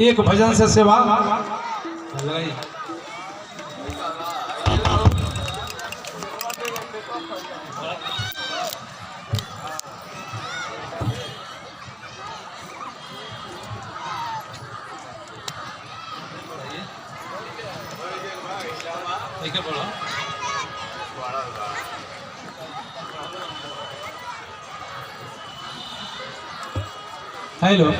एक भजन से सेवा हेलो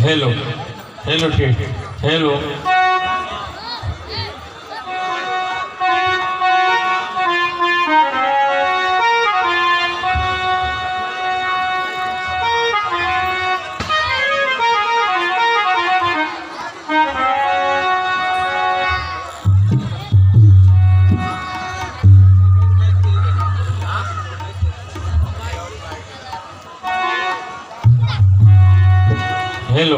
हेलो हेलो ठीक हेलो हेलो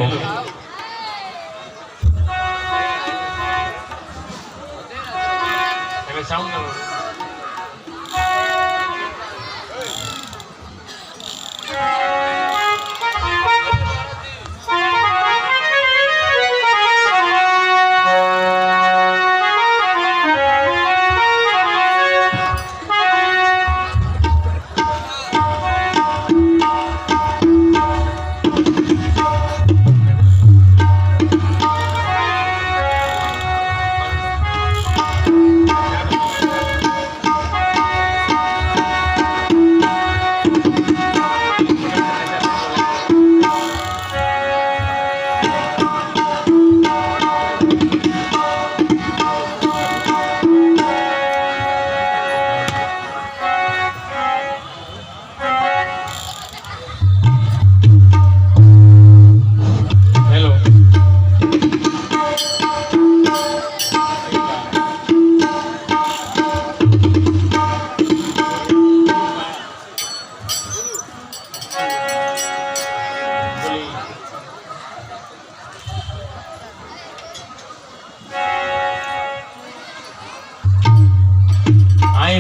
साउंड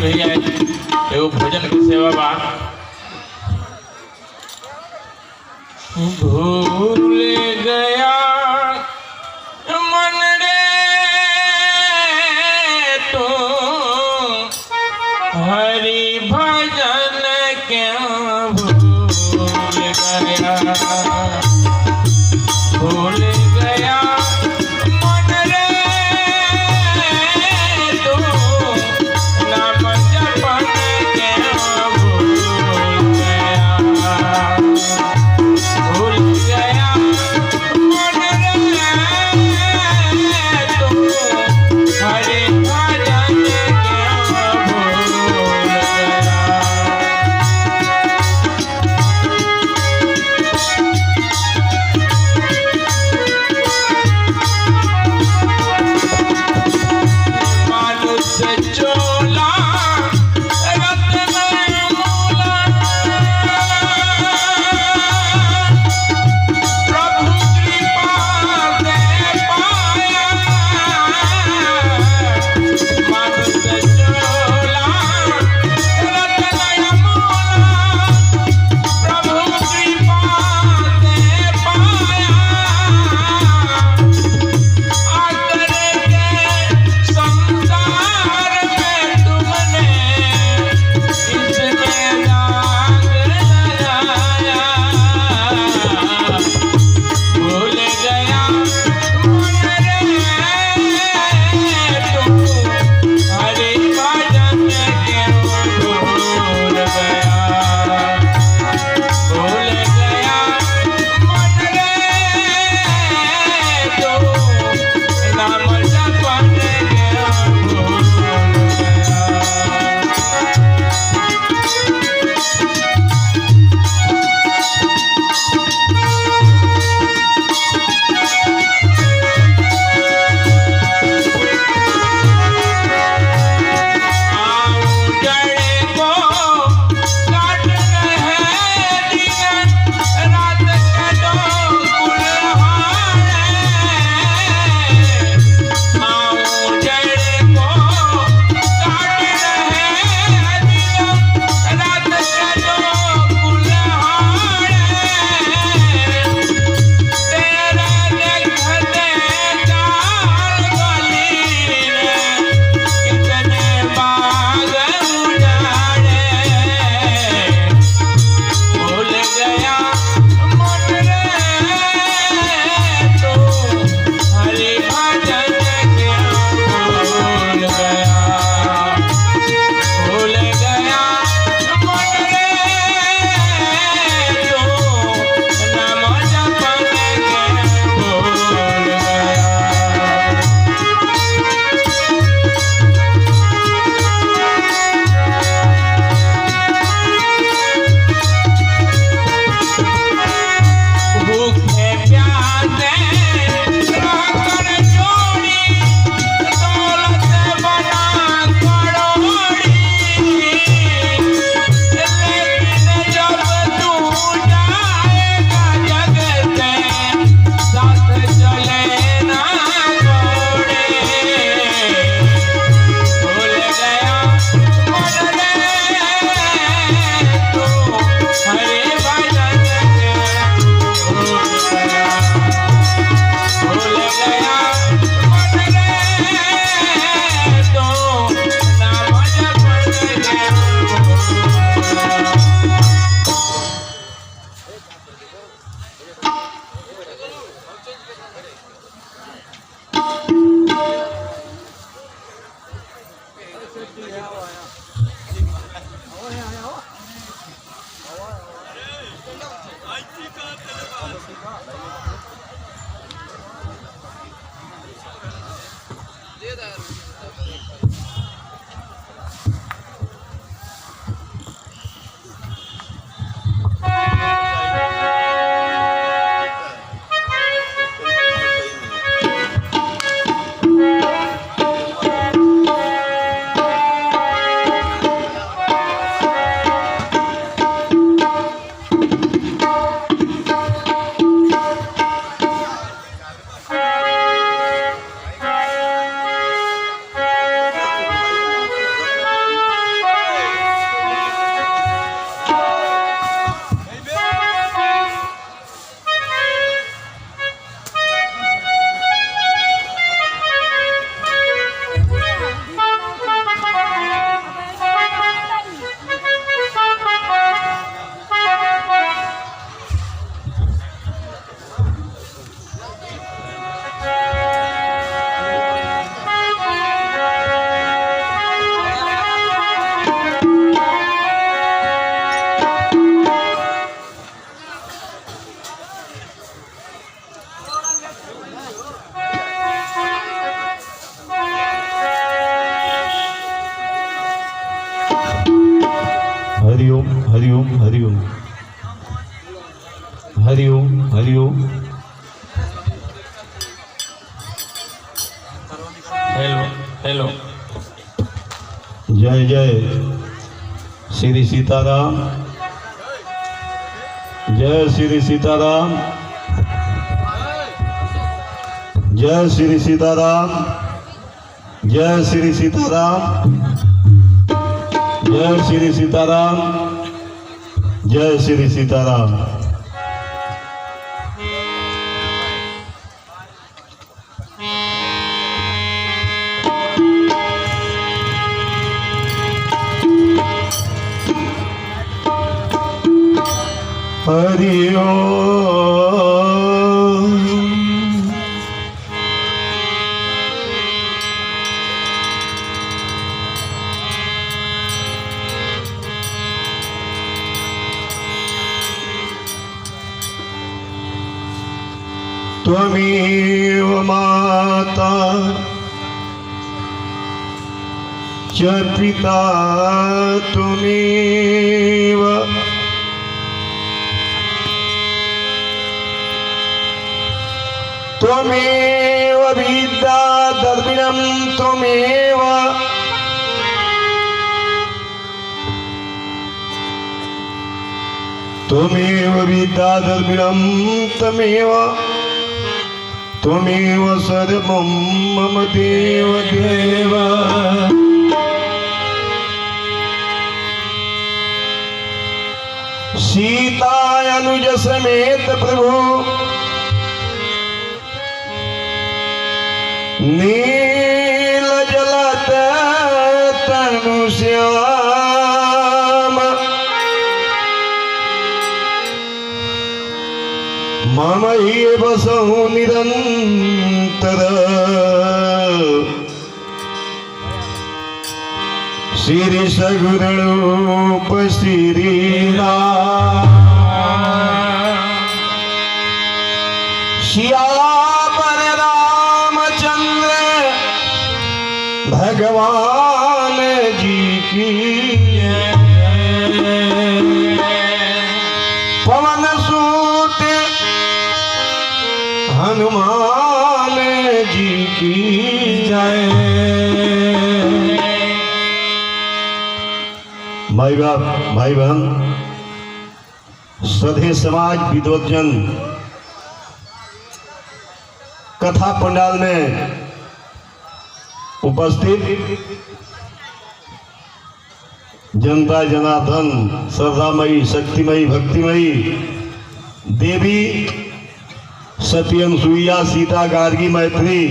भैया भजन की सेवा बा भूल गया मन रे तो हरि भजन क्यों भूल गया भूल गया हरे भजन क्या भूल गया। हरिओम हरिओम हरिओम हरिओम हरिओम। Hello hello. जय जय श्री सीताराम, जय श्री सीताराम, जय श्री सीताराम, जय श्री सीताराम, जय श्री सीताराम, जय श्री सीताराम। हरि ओम। त्वमेव माता च पिता त्वमेव त्वमेव विद्या दर्पिणं त्वमेव त्वमेव विद्या दर्पिणं त्वमेव त्वमेव सर्वं मम देव देव। सीता अनुज समेत प्रभु नील जलत तनु श्याम मम एव सौ निरंतर श्री सगुणरूप श्री राम श्यामर रामचंद्र भगवान जी की पवन सूत हनुमान जी की जय। भाई बाप भाई बहन श्रद्धेय समाज विद्वजन कथा पंडाल में उपस्थित जनता जनार्दन श्रद्धामयी शक्तिमयी भक्तिमयी देवी सती अनुसुईया सीता गार्गी मैत्री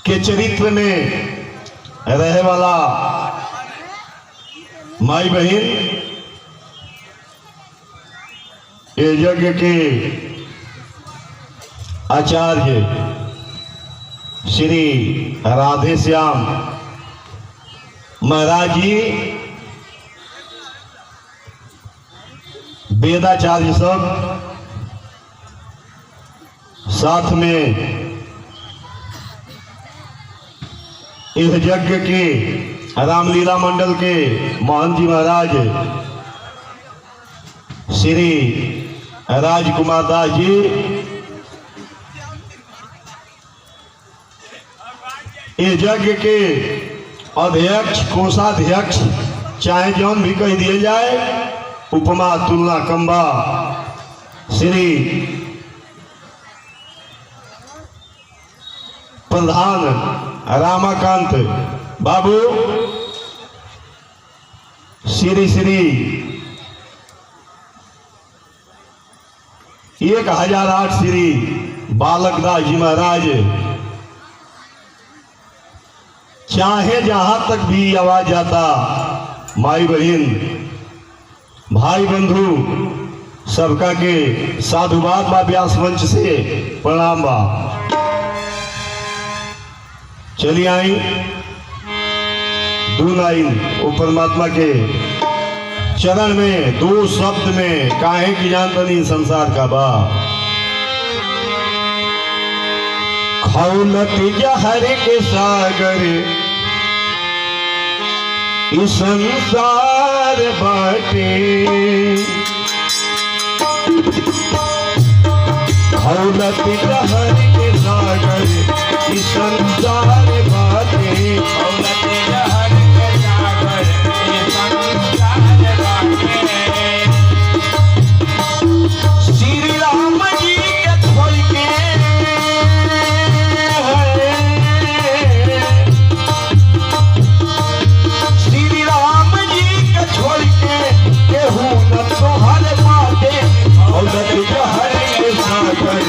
के चरित्र में रहे वाला माई बहन ये यज्ञ के आचार्य श्री राधे श्याम महाराज जी वेदाचार्य सब साथ में इस यज्ञ के रामलीला मंडल के मोहन जी महाराज श्री राजकुमार दास जी, इस यज्ञ के अध्यक्ष कोषाध्यक्ष चाहे जौन भी कह दिया जाए, उपमा तुलना कंबा श्री प्रधान रामाकांत बाबू, श्री 1008 श्री बालकदास जी महाराज, चाहे जहां तक भी आवाज जाता, माई बहन भाई बंधु सबका के साधुवाद बा, व्यास मंच से प्रणाम बा। चलिए आई दो लाइन वो परमात्मा के चरण में, दो शब्द में काहे की जानतनी संसार का बा। खौलत जहर के सागर इस संसार बाटे, खौलत जहर के सागर इस संसार बाटे, खौलत जहर के सागर इस संसार बाटे। श्री राम जी के छोड़ के श्री राम जी के छोड़ के केहू न तोहर बाटे, खौलत जहर के सागर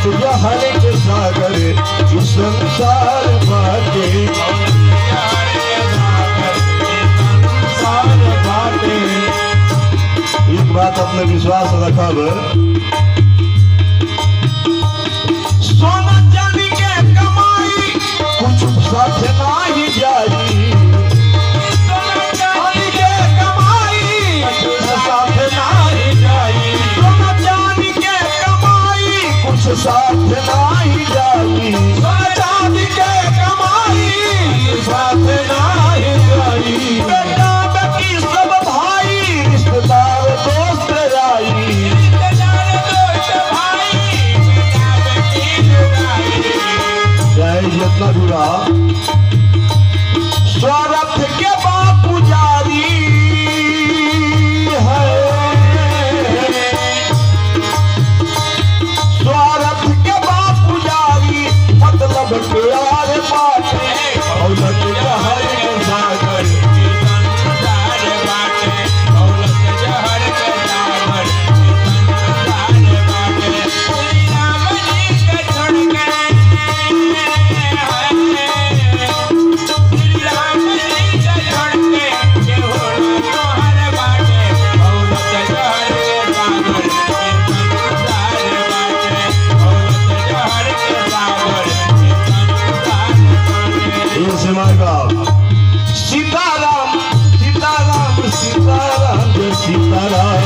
जहर के सागर इस संसार बाटे, एक बात अपने विश्वास रखब, सोना चांदी के कमाई कुछ साथ नाही जाई, सोना चांदी के कमाई कुछ साथ नाही जाई, सोना चांदी के कमाई कुछ साथ नाही जाई, सोना चांदी के कमाई साथ नाही जाई, बेटा बेटी सब भाई रिश्तेदार दोस्त आई, रिश्तेदार दोस्त भाई बेटा बेटी जुदाई, चाहे जितना जुड़ा स्वार्थ के बापू जारी है, स्वार्थ के बापू जारी मतलब प्यार बाटे, खौलत जहर के सागर संसार बाटे, खौलत जहर के सागर संसार बाटे। श्री राम जी के छोड़ के श्री राम जी के छोड़ के केहू न तोहर बाटे, खौलत जहर के सागर संसार बाटे, खौलत जहर के सागर संसार बाटे। इनसे मांगा सीताराम सीताराम सीताराम जय सीताराम,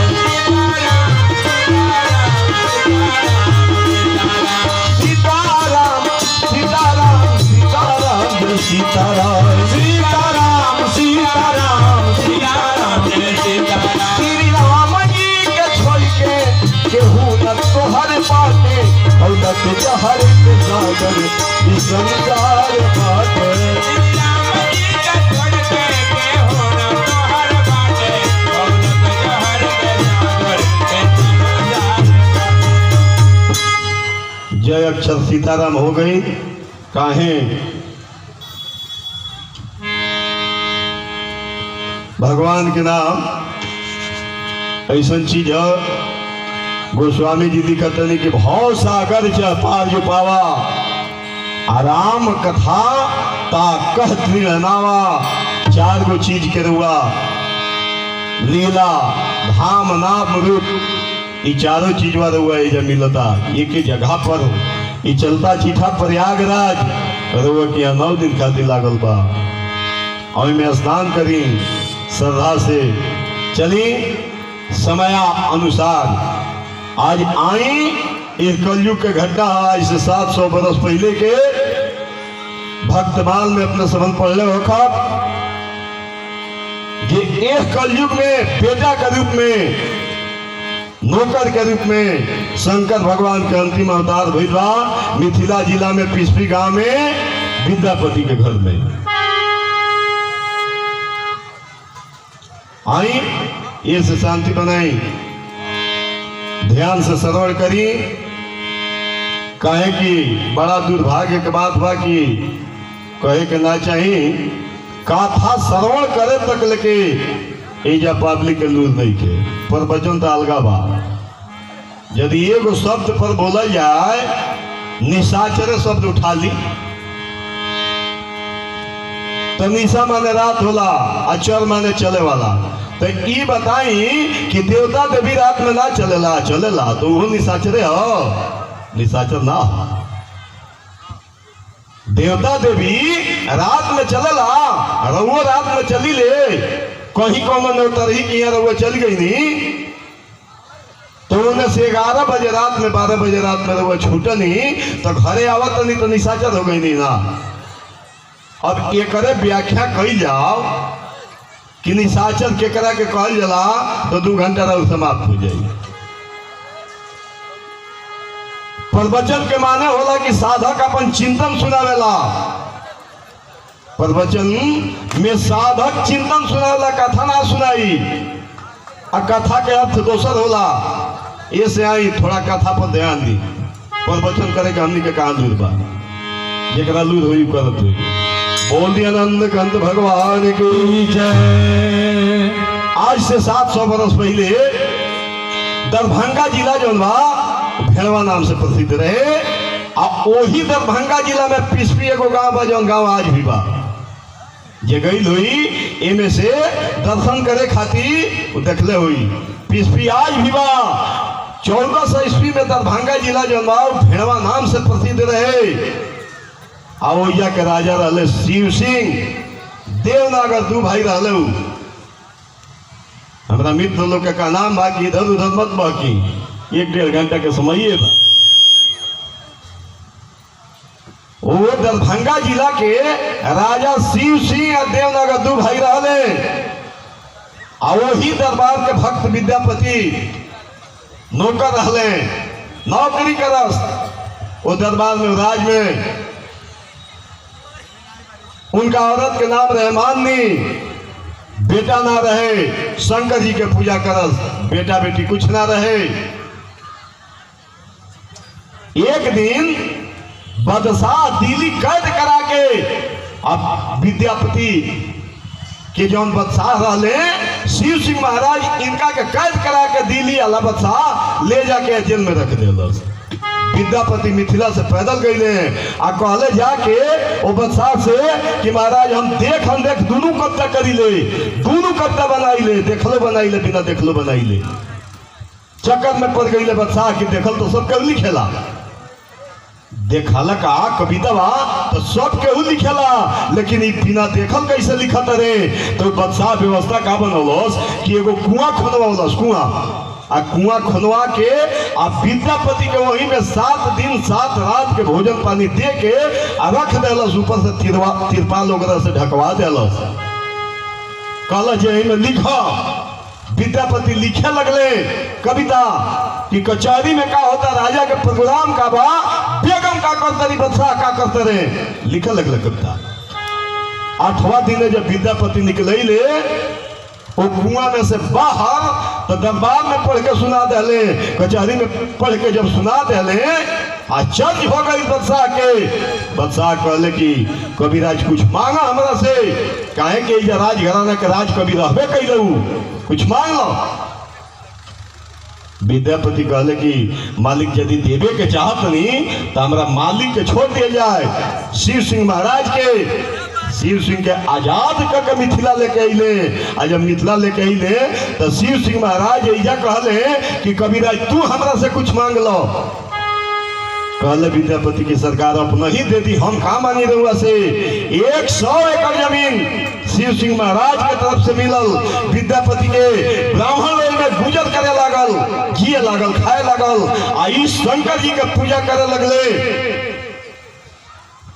सीताराम सीताराम सीताराम जय सीताराम, सीताराम सीताराम सीताराम जय सीताराम, श्री राम जी के छोड़ के केहू न तोहर बाटे, खौलत जहर के सागर इस संसार बाटे, जय अक्षर सीताराम हो गई। काहे भगवान के नाम ऐसा चीज है गोस्वामी जी लिखत नहीं कि भाव सागर च पार जो पावा, आराम कथा ता कह त्रिहनावा। 4 गो चीज के रुआ, लीला धाम नाम रूप, ये चारों चीज वाला हुआ है जब मिलता एक ही जगह पर। ये चलता चिठा प्रयागराज रुआ कि 9 दिन खातिर लागल बा। और में स्नान करी श्रद्धा से चली समय अनुसार। आज आई इस कलयुग के घटना आज से 700 बरस पहले के भक्तमाल में अपने संबंध पढ़ले होखा। ये एक कलयुग में बेटा के रूप में, नौकर के रूप में शंकर भगवान के अंतिम अवतार भइल बा मिथिला जिला में पिसपी गांव में विद्यापति के घर में। आई ये से शांति बनाई, ध्यान से श्रवण करी। कहे कि बड़ा दुर्भाग्य के बात बा कि कहे के ना चाहिए, कथा श्रवण करे तक लेके एजा पब्लिक के लूज नहीं के पर वचन तो अलगा बा। यदि एगो शब्द पर बोला जाए, निशाचर शब्द उठा ली तो निशा माने रात होला, अचर माने चले वाला। तो ये बताई कि देवता देवी रात में ना चलेला, चलेला तो वो निशाचरे हो, निशाचर ना हो। देवता देवी रात में चलेला, रहुओ रात में चली ले। कहीं कौन नौतरही की रहुआ चल गई नी तो उन्हें से 11 बजे रात में 12 बजे रात में रहुआ छूटनी तो घरे आवत नहीं तो निशाचर हो गई नी ना। अब एक व्याख्या कही जाओ कि निशाचर केकरा के कहल जला तो 2 घंटा रह समाप्त हो जाए। प्रवचन के माने होला कि साधक अपन चिंतन सुनावेला। प्रवचन में साधक चिंतन सुनावेला, कथा ना सुनाई। आ कथा के अर्थ दोसर होला। ये से आई थोड़ा कथा पर ध्यान दी। प्रवचन करे के हमनी के कहाँ लूर बा, जेकरा लूर हुई करत हुई। बोलिए आनंद कंत भगवान की जय। आज से 700 बरस पहले दरभंगा जिला जो भेड़वा नाम से प्रसिद्ध रहे। और वही दरभंगा जिला में पिसपी एगो गांव बा, जो गांव आज भी बा। जे गई हुई एमे से दर्शन करे खातिर देखले हुई। पिसपी आज भी बा। 1400 ईस्वी में दरभंगा जिला जो भेड़वा नाम से प्रसिद्ध रहे। आवैया के राजा रहले शिव सिंह, देवनागर 2 भाई रहले। हमारा मित्र लोग का नाम बाकी इधर उधर मत बाकी 1-1.5 घंटा के समय है। वो दरभंगा जिला के राजा शिव सिंह और देवनागर 2 भाई रहले। और वही दरबार के भक्त विद्यापति नौकर रहले, नौकरी करस वो दरबार में राज में। उनका औरत के नाम रहमानी, बेटा ना रहे, शंकर जी के पूजा करस, बेटा बेटी कुछ ना रहे। एक दिन बादशाह दिल्ली कैद करा के, अब विद्यापति के जौन बादशाह रहले शिव सिंह महाराज, इनका के कैद करा के दिल्ली वाला बादशाह ले जाके जेल में रख दिलस। विद्यापति मिथिला से पैदल गए आ कहले जाके वो बादशाह से कि महाराज हम देख दोनों कब्जा करी ले, दोनों कब्जा बनाई ले, देखलो बनाई ले, बिना देखलो बनाई ले। चक्कर में पड़ गई बादशाह की देखल तो सब केहू लिखेला, देखल का कविता बा तो सब केहू लिखेला, लेकिन बिना देखल कैसे लिखत रे। तो बादशाह व्यवस्था का बनौलस कि एगो कुआं खोदवालस, कुआं खोदवा के आ विद्यापति के वहीं में 7 दिन 7 रात के भोजन पानी दे के रख दिलस, ऊपर से तिरपाल वगैरह से ढकवा दिलस। कहल जे में लिखा। विद्यापति लिखे लगले कविता कि कचहरी में का होता, राजा के प्रोग्राम का बा, बेगम का करते रही, बादशाह का करते रहे, लिखे लगले कविता। 8वां दिन जब विद्यापति निकले ले वो कुआं में से बाहर, तो दरबार में पढ़ के सुना दे, कचहरी में पढ़ के जब सुना दे, आश्चर्य हो गई बादशाह के। बादशाह कहले कि कविराज कुछ मांगा हमरा से, काहे के राज घराना के राज कवि रहबे कैलू, कुछ मांग लो। विद्यापति कहले कि मालिक यदि देवे के चाहत नहीं तो हमारा मालिक के छोड़ दिया जाए। शिव सिंह महाराज के शिव सिंह के आजाद करके मिथिला लेके अले। आ जब मिथिला लेके अले तो शिव सिंह महाराज यह कहले कि कविराज तू हमरा से कुछ मांग लो। कहले विद्यापति की सरकार अपना ही दे दी, हम कहाँ मांगी रहुआ से। 100 एकड़ जमीन शिव सिंह महाराज के तरफ से मिलल। विद्यापति के ब्राह्मण लोग में गुजर करे लागल, जिए लागल, खाए लागल। आई शंकर जी के पूजा करे लगले।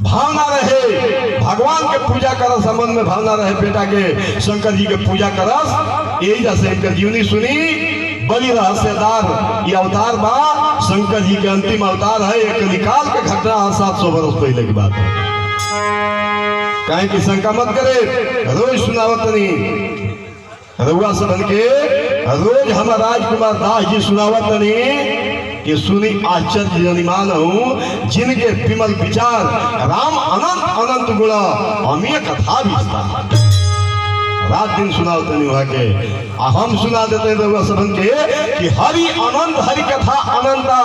भावना रहे भगवान के पूजा करस, मन में भावना रहे बेटा के शंकर जी के पूजा करस। यही जैसे इनकर जीवनी सुनी बड़ी रहस्यदार ये अवतार बा। शंकर जी के अंतिम अवतार है। एक निकाल के घटना 700 वर्ष पहले की बात है। कहे कि शंका मत करे, रोज सुनावत नहीं रउआ से बन के रोज हम राजकुमार दास जी सुनावत नहीं कि सुनी आश्चर्य जनिमान हूँ जिनके विमल विचार राम अनंत अनंत गुणा हमें कथा विस्तार। रात दिन सुनाओ तनी वहाँ के हम सुना देते रउआ सबन के कि हरि अनंत हरि कथा अनंता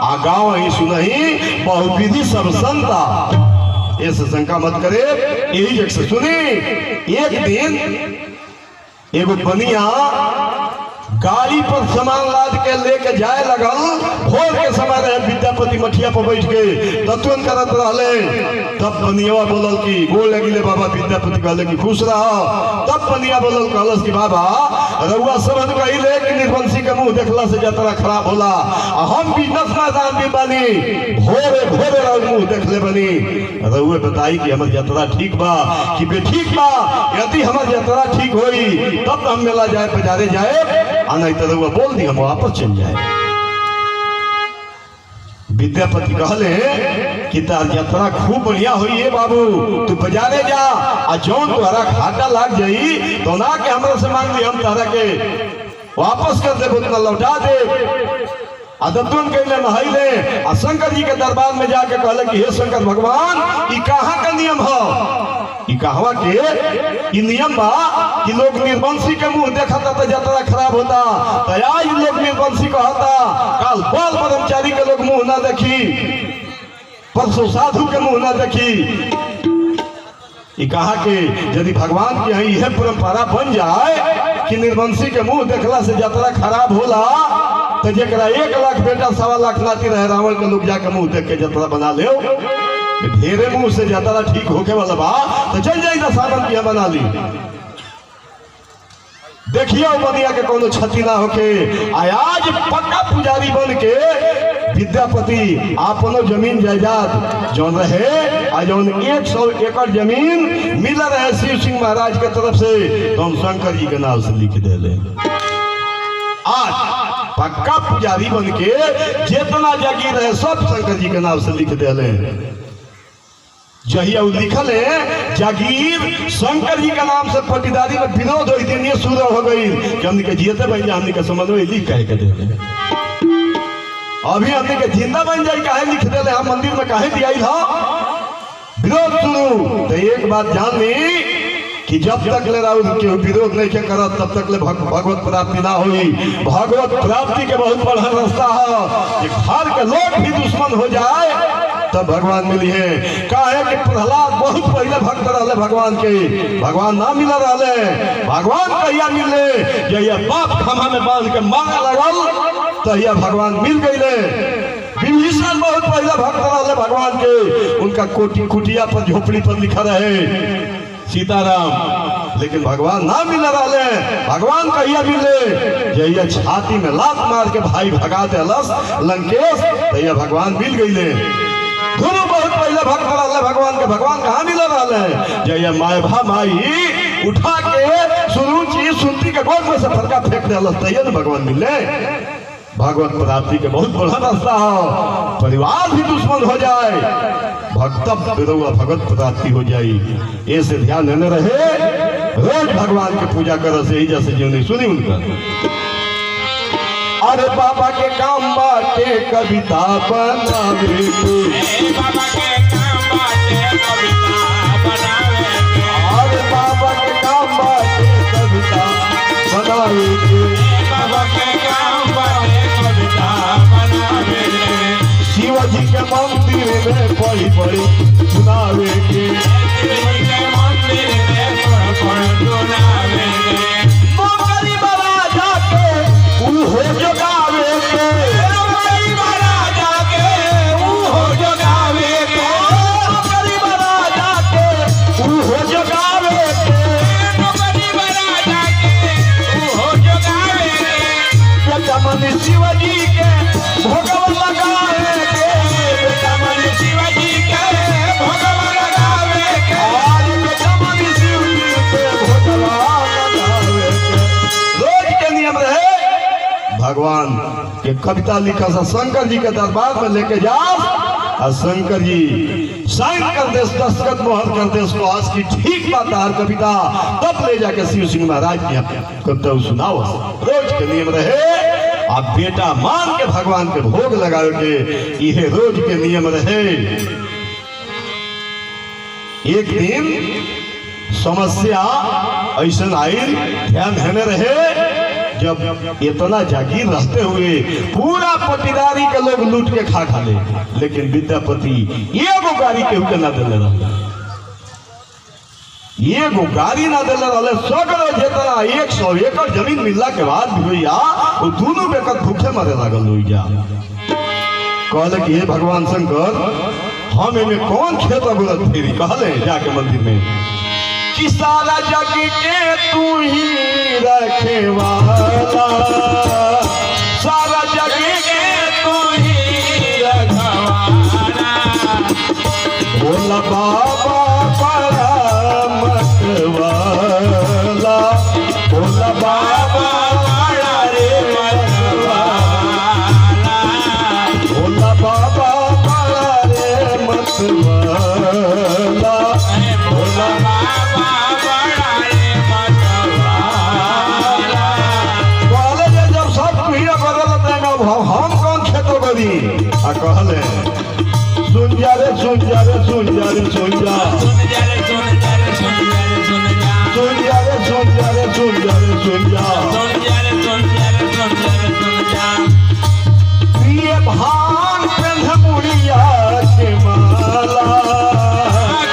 आ गाँव ही सुनही बहुविधि सब संता। ऐसे शंका मत करे, यही जग से सुनी। एक दिन एगो बनिया गाड़ी पर सामान लाद के लेके जाए लगल। भोर के समय रहे, विद्यापति मठिया पर बैठ के तत्वन करत रहले। तब बनिया बोलल कि गोल लगिले बाबा। विद्यापति कहले कि खुश रह। तब बनिया बोलल कहलस कि बाबा रउआ समझ कहिले कि निर्वंशी के मुंह देखला से यात्रा खराब होला। हम बिजनेस मैदान भी बनी, भोरे भोरे रउआ मुंह देखले बनी। रउआ बताई कि हमर यात्रा ठीक बा कि बेठीक बा। यदि हमर यात्रा ठीक होई तब हम मेला जाए, बाजारे जाए, नहीं तो रउआ बोल दी हम वापस चल जाए। विद्यापति कहले कि तार यात्रा खूब बढ़िया हुई है बाबू, तू बाजारे जा आ जौन तुहरा घाटा लाग जाई तो ना के हमरा से मांग ली, हम तारा के वापस कर दे, उतना लौटा दे। आदतुन कहले नहैले आ शंकर जी के दरबार में जाके कहले कि हे शंकर भगवान, ई कहाँ का नियम है? ई कहवा के ई नियम बा कि लोग निर्वंशी के मुंह देखता तो यात्रा खराब होता। तो आज लोग निर्वंशी कहता, कल बाल ब्रह्मचारी के लोग मुंह ना देखी, परसों साधु के मुंह ना देखी। ई कहा कि यदि भगवान के यहाँ यह परंपरा बन जाए कि निर्वंशी के मुंह देखला से यात्रा खराब होला तो जरा 1 लाख बेटा 1.25 लाख नाती रहे रावण के लोग जाके मुंह देख के यात्रा बना ले। ढेरे मुंह से यात्रा ठीक होके वाला बा तो चल जाए दशानन की बना ली। देखिए बनिया के कोनो क्षति ना होके। आज पक्का पुजारी बन के विद्यापति आपनो जमीन जायदाद जौन रहे आ जौन 100 एकड़ जमीन मिल रहे शिव सिंह महाराज के तरफ से तो हम शंकर जी के नाम से लिख दे ले। आज पक्का पुजारी बन के जितना जागीर रहे सब शंकर जी के नाम से लिख दे ले। जहिया लिखल है जागीर शंकर जी के नाम से पटीदारी में विरोध हो दिन ये शुरू हो गई कि हमने के जीते बन जाए, हमने के समझ में लिख कहे के दे। अभी हमने के जिंदा बन जाए काहे लिख दे, हम मंदिर में काहे दिया था विरोध शुरू। तो एक बात जान ली कि जब तक ले के विरोध नहीं के करत तब तक ले भगवत प्राप्ति ना हुई। भगवत प्राप्ति के बहुत बड़ा रास्ता है कि घर के लोग भी दुश्मन हो जाए तब भगवान मिली है। काहे कि प्रहलाद बहुत पहले भक्त रहे भगवान के, भगवान ना मिल रहे। भगवान कहिया मिले जहिया बाप खमा में बांध के मांगे लगल तहिया भगवान मिल गए। विभीषण बहुत पहले भक्त रहे भगवान के, उनका कोटी कुटिया पर झोपड़ी पर लिखा रहे सीताराम, लेकिन भगवान ना मिल रहे। भगवान कहिया मिले जहिया छाती में लात मार के भाई भगा देलस लंकेश तहिया भगवान मिल गई। दोनों बहुत पहले भक्त रहे भगवान के, भगवान कहाँ मिल रहे जहिया माए भा माई उठा के सुरुचि सुंदरी के गोद में से फरका फेंक देलस तहिया न भगवान मिले। भगवत प्राप्ति के बहुत बड़ा रास्ता है। परिवार भी दुश्मन हो जाए भगवत प्राप्ति हो जाए। ऐसे ध्यान न रहे, रोज भगवान की पूजा कर से ही जैसे जीवनी सुनी उनका। अरे बाबा के काम बाटे कविता बनावे, बाबा के काम बाटे कविता बनावे, अरे बाबा के काम बाटे कविता बनावे, बाबा के काम बाटे में पढ़ी पढ़ी सुनावे के नौकरी बड़ा जाके उहो जगावे के नौकरी बड़ा जाके उहो जगावे के मन शिवजी के भोगव लगावे के मन शिवजी के भोगव लगावे के मन शिवजी के भोगव लगावे के रोज के नियम रहे भगवान के कविता लिखा सा शंकर जी के दरबार में लेके जाओ और शंकर जी साइन कर दे दस्तखत मोहर कर दे उसको आज की ठीक बात है कविता तब ले जाके शिव सिंह महाराज की कविता सुनाओ रोज के नियम रहे आप बेटा मान के भगवान के भोग लगा के यह रोज के नियम रहे। एक दिन समस्या ऐसा आई ध्यान देने रहे जब इतना जागीर रहते हुए पूरा पटीदारी के लोग लूट के खा ले लेकिन विद्यापति एगो गाड़ी के ऊपर ना दिले रहे एगो गाड़ी ना दिले रहे सगरो जितना 100 एकड़ जमीन मिलला के बाद भी भैया वो दोनों बेकत भूखे मरे लागल हो जा कहले कि हे भगवान शंकर हम इनमें कौन खेत अगुरत फेरी कहले जाके मंदिर में कि सारा जग के तू ही रखे वाला सारा जग के तू ही रखवाला भोला बाबा बड़ा मतवाला भोला बाबा बड़ा रे मतवाला भोला बाबा बड़ा रे मतवाला भोला बाबा हम कौन खेतो करी आ कहले सुन जा रे सुन जा रे सुन जा रे सुन जा सुन जा रे सुन जा रे सुन जा रे सुन जा रे सुन जा रे सुन जा सुन जा रे सुन जा रे सुन जा रे सुन जा प्रिय भान पेंध मुड़िया के माला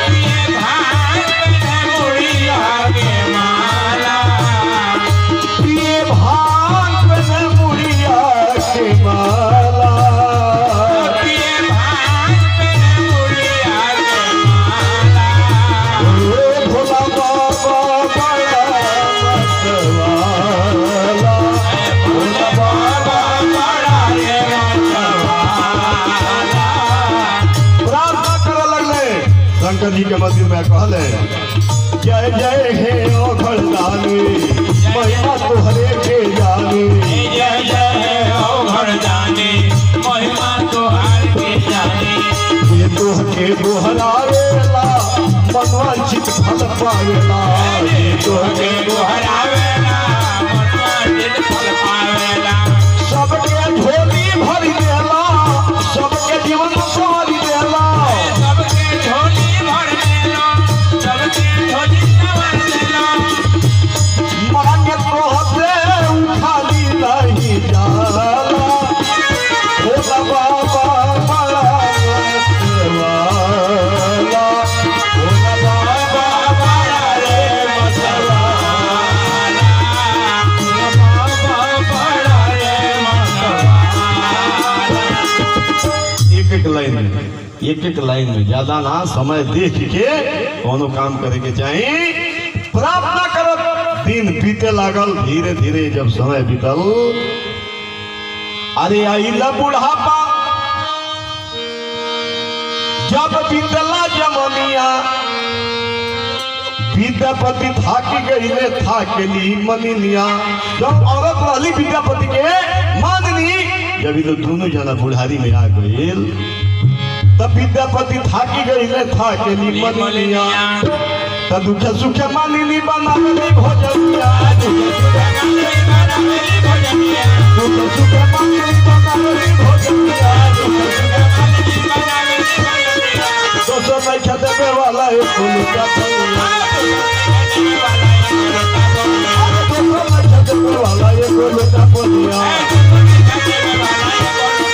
प्रिय भान पेंध मुड़िया के माला प्रिय भान पेंध मुड़िया के माला प्रिय भान पेंध मुड़िया के माला ओ भोला बाबा बड़ा मतवाला भोला बाबा बड़ा रे मतवाला प्रार्थना करे लगले शंकर जी के मंदिर में कहले जय जय हे ओघड़दानी महिमा तोहरे के जानी जय जय हे ओघड़दानी महिमा तोहर के जानी ये तोहके दोहरावेला मनवांछित फल पावेला ये तोहके दोहरावेला मनवांछित फल पावेला सबके झोली भर देला सबके जीवन संवार देला सबके झोली भर देला सबके झोली संवार देला मांगे तोहसे उठाली नहीं जाला भोला बाबा बड़ा मतवाला भोला बाबा बड़ा रे मतवाला भोला बाबा बड़ा रे मतवाला एक एक लाइन में ज्यादा ना समय देख के कोनो काम करे के चाहिए प्रार्थना करत दिन बीते लागल धीरे धीरे जब समय बीतल अरे आइला बुढ़ापा जब बीतला जमनिया विद्यापति थाकी गईले थाकेली मनिनिया जब औरत रहली विद्यापति के माननी जब ये दोनों जना बुढ़ारी में आ गए तब विद्यापति थाकी गईले थाकेली मनिनिया तब दुखे सुखे मानिनी बनावेली भोजनिया दुखे सुखे मानिनी बनावेली भोजनिया तो सब नहीं खेते पे वाला है फूल का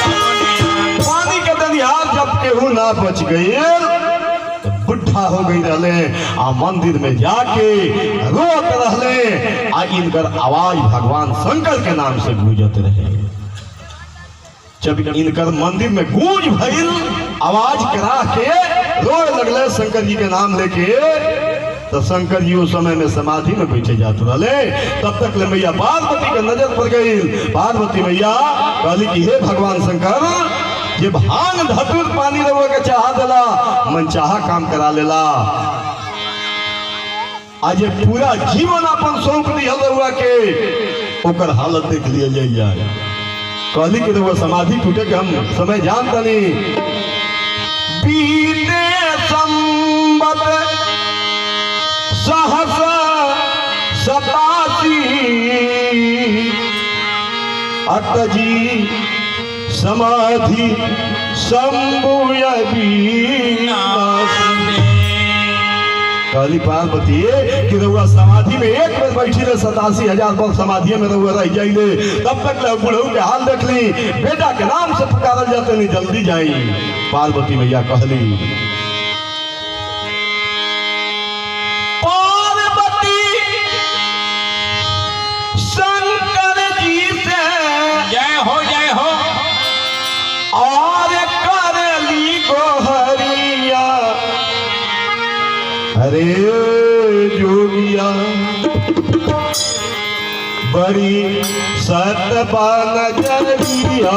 पानी के दरिया जब केहू ना बच गई तो बुढ़ा हो गई रहले आ मंदिर में जाके रोत रहले आ इनकर आवाज भगवान शंकर के नाम से गूंजत रहे। जब इनकर मंदिर में गूंज भइल आवाज करा के रोए लगले शंकर जी के नाम लेके, तो शंकर जी उस समय में समाधि में बैठे जाते रहे। तब तक ले मैया पार्वती का नजर पड़ गई। पार्वती मैया कहली कि हे भगवान शंकर, जे भांग धतूर पानी रहुआ के चाह देला, मन चाहा काम करा लेला, आज पूरा जीवन अपन सौंप दिया रहुआ के, ओकर हालत देख लिया जाए। कहली कि रहुआ समाधि टूटे के हम समय जानता नहीं। बीते संबत सहस 87 अटजी समाधि कहली पार्वती कि रउआ समाधि में एक बेर बैठी ले 87,000 वर्ष समाधि में रउआ रह जाइले। तब तक बुढ़ऊ के हाल देख ली, बेटा के नाम से पुकारल जाते नहीं, जल्दी जाई। पार्वती मैया कहली पार्वती शंकर जी से जय हो और करली गोहरिया, अरे जोगिया बड़ी सतपा नजरिया,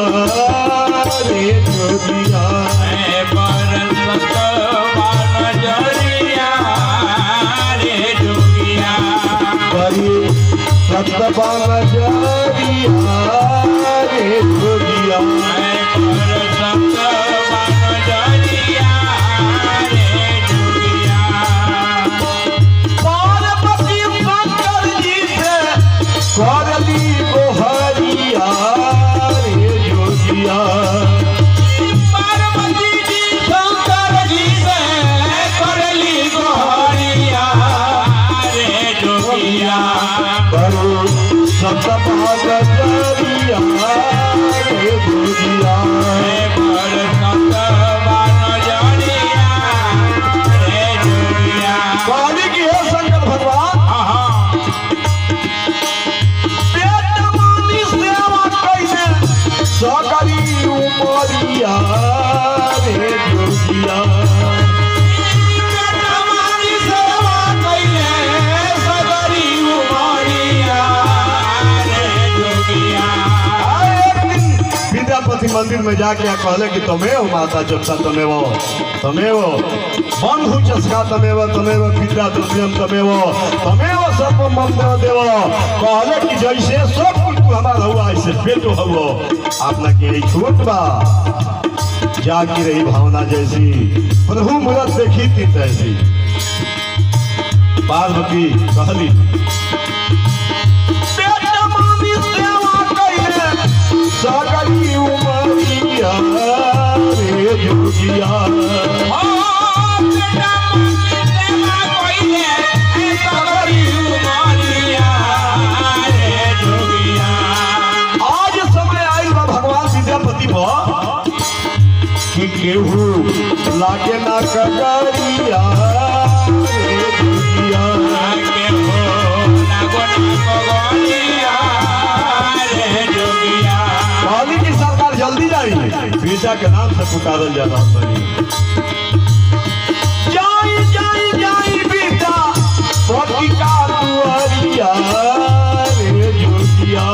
रे जोगिया बड़ी सतपा नजरिया, रे जोगिया पार्वती शंकर जी से करली गोहरिया, रे जोगिया पार्वती जी शंकर जी से करली गोहरिया, रे जोगिया बड़ो सतपा नजरिया, रे जोगिया कहली कि हे शंकर भगवान, पेट मानी सेवा कैले सकरी उमरिया, रे जोगिया विद्यापति मंदिर में जाके कहले कि तमेव माता जपसा तमेव बंधु चस्का तमेव विद्या द्रव्यम तमेव सर्व मम देव। कहले कि जैसे सब कुछ तू हमारा हुआ ऐसे बेटो हुआ, अपना के यही छोट बा जाकी रही भावना जैसी, प्रभु मूरत देखी थी तैसी। पार्वती कहली सकरी उमरिया, रे जोगिया आज समय आई बा भगवान विद्यापति कि केहू लागे ना कगरिया, रे जोगिया कहली की सरकार जल्दी जाई, बेटा के नाम से पुकारल जा रहा बनी। जाई बेटा पति का दुआरिया, रे जोगिया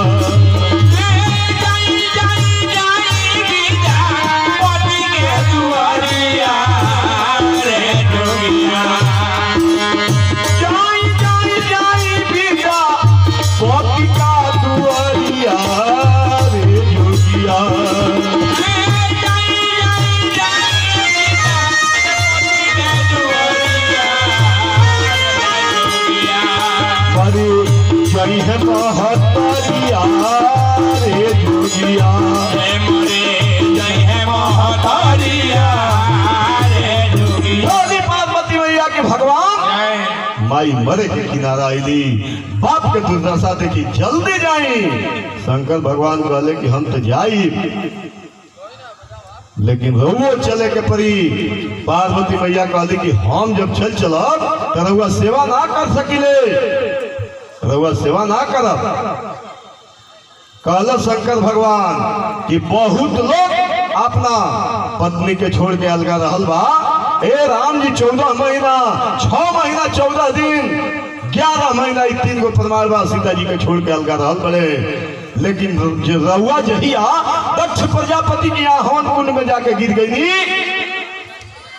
जाई बेटा पति का दुआरिया, रे जोगिया बड़ी जई है महतरिया, रे जोगिया पार्वती मैया के भगवान माई मरे के किनारा आईली, बाप के दुर्दशा देखी जल्दी जाई। शंकर भगवान कहले कि हम तो जाई, लेकिन रहुओ चले के परी। पार्वती मैया कहली कि हम जब चलब तो रहुआ सेवा ना कर सकिले, रहुआ सेवा ना करब। कहल शंकर भगवान कि बहुत लोग अपना पत्नी के छोड़ के अलगा रहल बा। ए राम जी 14 महीना 6 महीना 14 दिन 11 महीना 3 गो प्रमाण बा सीता जी के छोड़ के अलगा रहल बड़े। लेकिन जो रहुआ जहिया दक्ष प्रजापति के यहाँ हवन कुंड में जाके गिर गई,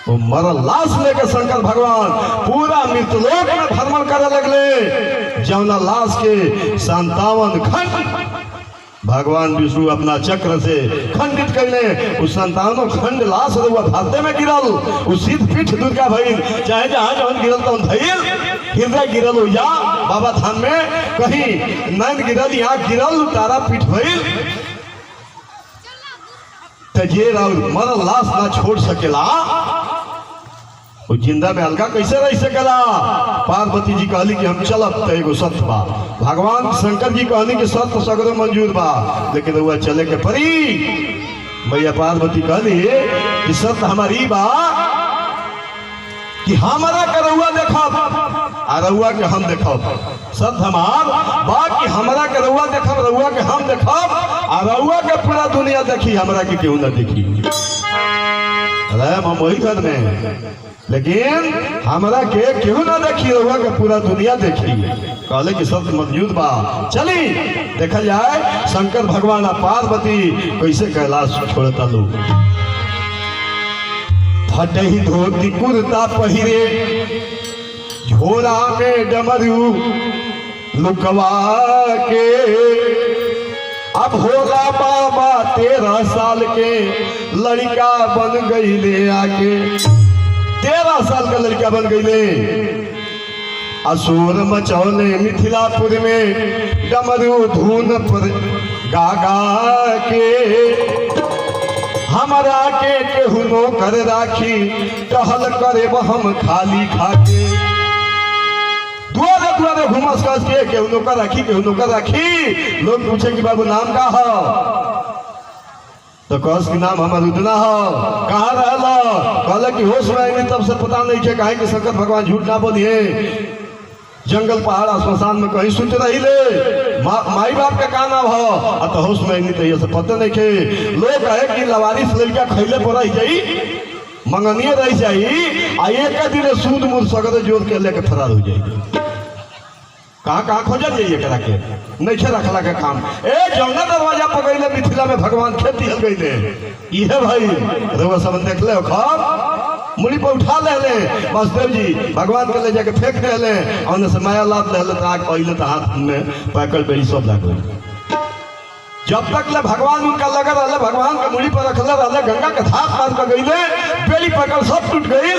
वो मरल लाश लेके शंकर भगवान पूरा मृतलोक में भ्रमण करे लगले। जौना लाश के 57 खंड भगवान विष्णु अपना चक्र से खंडित कैले। उस 57 खंड लाश रहुआ धरते में गिरल। उस सिद्ध पीठ दुर्गा भइल, चाहे जहां जहां गिरल तो धइल। हृदय गिरल हो जा बाबा धाम में, कहीं नैन गिरल, यहाँ गिरल तारा पीठ भइल। तजे मरल लाश ना छोड़ सकेला, वो जिंदा में अलगा कैसे रह सकेला। पार्वती जी कहली कि हम चलब तो एगो सत्य बा। भगवान शंकर जी कहली कि सत्य सगरो मंजूर बा, लेकिन वह चले के परी। मैया पार्वती कहली कि सत्य हमारी बा कि हमारा के रहुआ देखब आ रहुआ के हम देखब। सत्य हमार बा कि हमारा के रहुआ देखब, रहुआ के हम देखब आ रहुआ के पूरा दुनिया देखी, हमारा के क्यों ना देखी। अरे हम वही घर में, लेकिन हमरा के क्यों ना देखी, रहुआ के पूरा दुनिया देखी। कहले कि सब मौजूद बा, चली देखा जाए शंकर भगवान पार्वती कैसे कैलाश छोड़ता लोग। फटही धोती कुर्ता पहिरे, झोरा में डमरू लुकवा के। अब होगा बाबा 13 साल के लड़का बन गई ले आके। 13 साल का लड़का बन गई ले। असुर मचौले मिथिलापुर में डमरू धुन पर गागा के। हमारा के केहू नो कर राखी, टहल करे हम खाली खाके। दुआरे दुआरे घुमस कस के केहू नो कर राखी, केहू नो कर राखी। लोग पूछे कि बाबू नाम का हो, तो कस की नाम हमार उदना हो। कहाँ रहला, कहला कि होश में आई तब से पता नहीं के काहे कि शंकर भगवान झूठ ना बोलिए। जंगल पहाड़ श्मशान में कहीं सुत रही ले। माई बाप का का नाम हो, अब तो होश में आई तो ये सब पता नहीं के। लोग कहे कि लवारिस लड़का खैले पर रह जाई, मंगनिए रह जाई, आ एक दिन सूद मूद सगरे जोड़ के लेके फरार हो जाई। कहाँ कहाँ खोजल जाइए करा के नहीं खे रखला के काम। ए जौना दरवाजा पकड़ले मिथिला में भगवान खेती हल गईले। इहे भाई रउआ सब देख ले, खब मुड़ी पर उठा ले वासुदेव जी भगवान के ले जाके फेंक ले। और से माया लाद ले तो आग पहले तो हाथ में पैकड़ बेड़ी सब लग गई। जब तक ले भगवान उनका लगा रहा, भगवान के मुड़ी पर रखले रहा, गंगा के धार पार कर गईले, बेड़ी पकड़ सब टूट गई।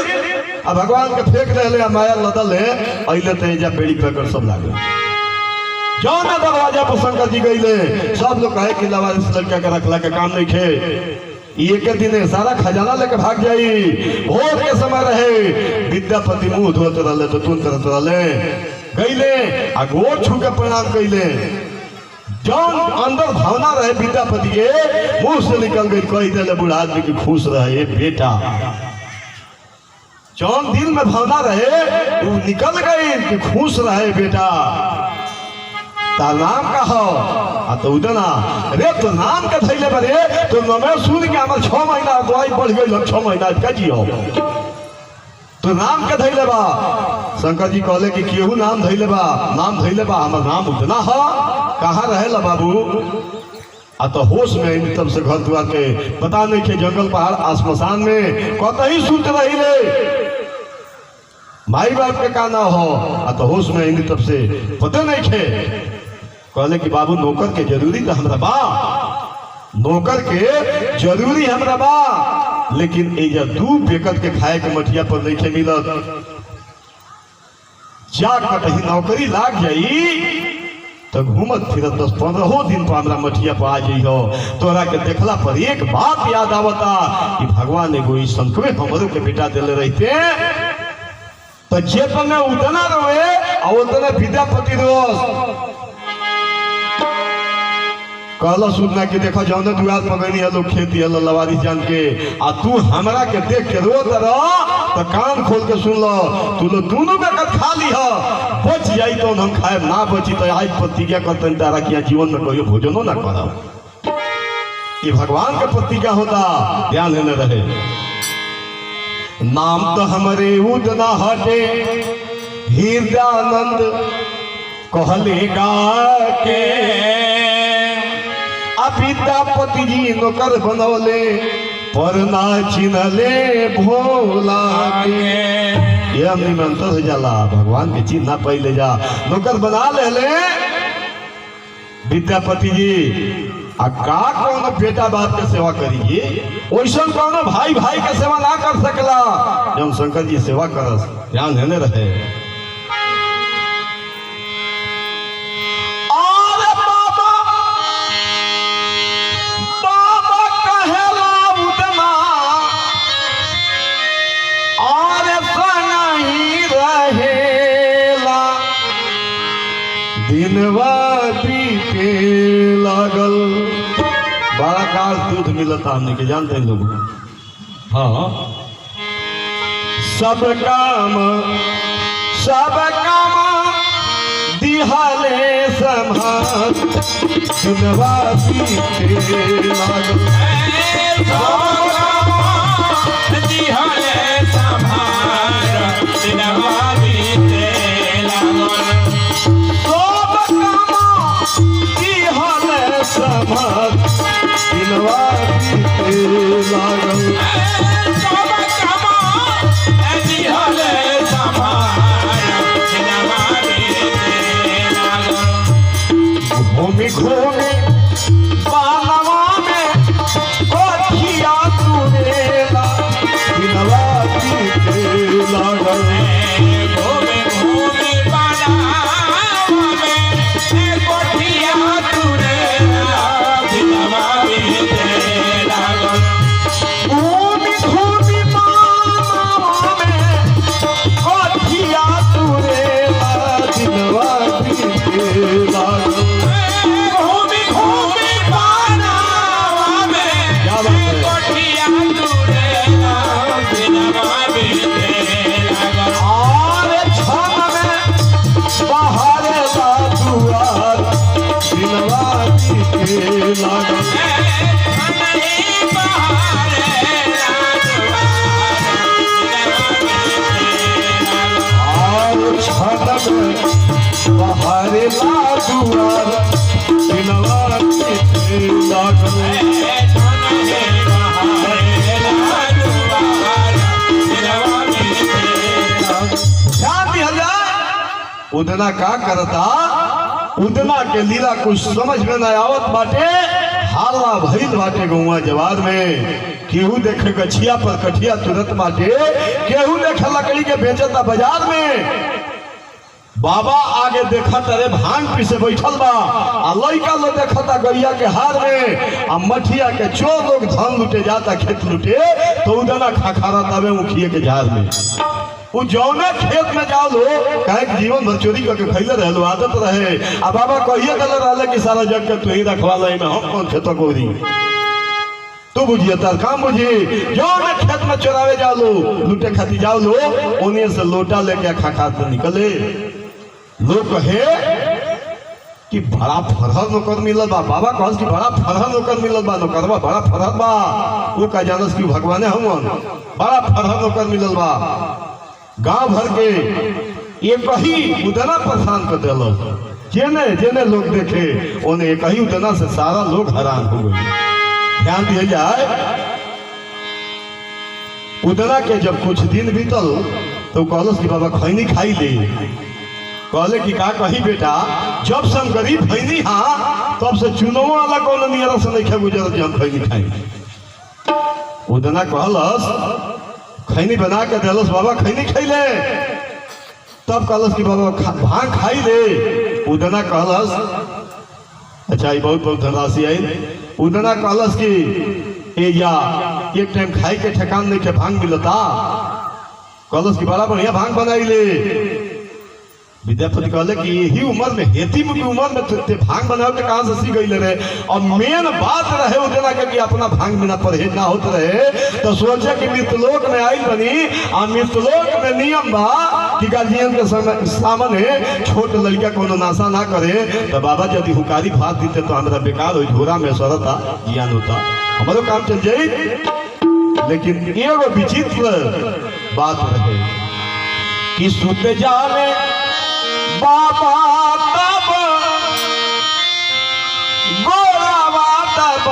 अब भगवान के फेंक रहे माया लदल है, अइले तेजा बेड़ी पकड़ सब लागे। जौन दरवाजा पर शंकर जी गईले, सब लोग कहे कि लवारिस लड़का के रखला के काम नहीं खे। एक दिन सारा खजाना लेके भाग जाई। भोर के समय रहे, विद्यापति मुंह धोते रहे तो तुम करते रहे गईले, आ गोर छू के प्रणाम कईले। जौन अंदर भावना रहे विद्यापति के मुंह से निकल गई, कही दिले बूढ़ा आदमी की खुश रहे बेटा। जौन दिल में भावना रहे वो निकल गई कि खुश रहे बेटा। ता नाम का हो तो उदना रे तो नाम के थैले बरे तो नमे सुन के हमार 6 महीना दवाई बढ़ गई, 6 महीना कजी हो तो नाम के थैले बा। शंकर जी कहले कि केहू नाम धैले बा, नाम धैले बा, हमार नाम उदना हो। कहाँ रहे ला बाबू, आ तो होश में तब से घर द्वार के पता नहीं के जंगल पहाड़ आसमशान में कतही सुत रही ले। माई बाप के का ना हो, आ तो होश में तब से पता नहीं खे। कहले कि बाबू नौकर के जरूरी तो हमरा बा, नौकर के जरूरी हमरा बा, लेकिन एजा 2 बेकत के खाए के मठिया पर नहीं खे मिलत। जा कहीं नौकरी लाग जाई तो घूमत फिरत 10-15 दिन पर हमरा मठिया पर आ जाइ हो। तोरा के देखला पर एक बात याद आवता कि भगवान एगो ई संतवे हमरो के बेटा देले रहते तो जेब में उतना रहे और उतना विद्यापति रोज कहला सुनना कि देखो जौने दुआर पगनी है लोग खेती है लवारिस जान के आ तू हमरा के देख के रोत रह तो कान खोल के सुन लो तू लोग दोनों में कद खा ली है बच जाई तो हम खाए ना बची तो आज प्रतिज्ञा करते तारा कि जीवन में कोई भोजनो ना करो। ये भगवान का प्रतिज्ञा होता ध्यान लेने रहे। नाम तो हमारे उदना हटे हृदयानंद कहलेगा के विद्यापति जी नौकर बनौले पर ना चिन्हले भोला के। ये हमने में अंतर हो जाला भगवान के चिन्ह ना पहले जा नौकर बना ले विद्यापति जी आ का कौन बेटा बाप के सेवा करिए वैसा कौन भाई भाई के सेवा ना कर सकला जब शंकर जी सेवा करस ध्यान देने रहे। लागल बड़ा काल दूध मिलता हमने के जानते हैं लोग। हाँ सब काम दिहाले संभाल दिनवा बीते लागल दिहाले संभाल दिनवा बीते लागल घूमी घूमी बालवा में कोठिया तुरेला दिनवा बीते लागल घूमी घूमी बालवा में कोठिया तुरेला दिनवा बीते लागल घूमी घूमी बालवा में कोठिया तुरेला दिनवा बीते लागल बहारे लाजुआर दिनवा बीते लागल ध्यान दिया जाए उदना का करता उदना के लीला कुछ समझ में न आवत बाटे हाला भइल बाटे गौवा जवार में केहू देखे गछिया पर कठिया तुरंत बाटे केहू देखे लकड़ी के बेचता बाजार में बाबा आगे देखा तारे भांग पीसे बैठल बा आ लइका लोग देखता गैया के हार में आ मठिया के चोर लोग धान लुटे जाता खेत लुटे तो उदना खाखारा तबे मुखिए के झाड़ में वो जौने खेत में जाओ लो कहे कि जीवन भर चोरी करके खैले रहे लो आदत रहे आ बाबा कहिए गल रहे कि सारा जग के तू ही रखवा ले में हम कौन खेत को दी तू बुझिए तार काम बुझी जौने खेत में चोरावे जाओ लो लुटे खाती जाओ लो उन्हीं से लोटा लेके खाखा से निकले लोग कहे कि बड़ा फरहर नौकर मिलल बा बाबा कहस कि बड़ा फरहर नौकर मिलल बा नौकरवा बड़ा फरहर बा वो कह जानस कि भगवाने हम बड़ा फरहर नौकर मिलल बा गांव भर के ये कही उदना परेशान कर दिल जेने जेने लोग देखे उन्हें एक ही उदना से सारा लोग हैरान हो गए। ध्यान दिया जाए उदना के जब कुछ दिन बीतल तो कहलस कि बाबा खैनी खाई ले कहले कि का कही बेटा जब से हम गरीब खैनी हाँ तब से चुनाव वाला कौन नियरा से नहीं गुजरत हम खैनी खाई उदना कहलस खैनी बना के दिलस बाबा खैनी खैले तब कहलस कि बाबा भांग खाई ले उदना कहलस अच्छा ये बहुत बहुत धनराशि आई उदना कहलस कि ए या एक टाइम खाई के ठेकान नहीं के भांग मिलता कहलस कि बड़ा बढ़िया भांग बनाई ले विद्यापति कहले कि यही उम्र में हेती में उम्र में ते भांग बनाओ के कहां से सीख गई रहे और मेन बात रहे वो देना कि अपना भांग बिना परहेज ना होत रहे तो सोचे कि मृतलोक में आई बनी और मृतलोक में नियम बा कि गार्जियन के सामने छोट लड़का कोनो नाशा ना करे तो बाबा यदि हुकारी भात देते तो हमारा बेकार हो झोरा में सरता ज्ञान होता हमारो काम चल जाई। लेकिन एगो विचित्र बात रहे कि सुत जाने बाबा तब गोरावा तब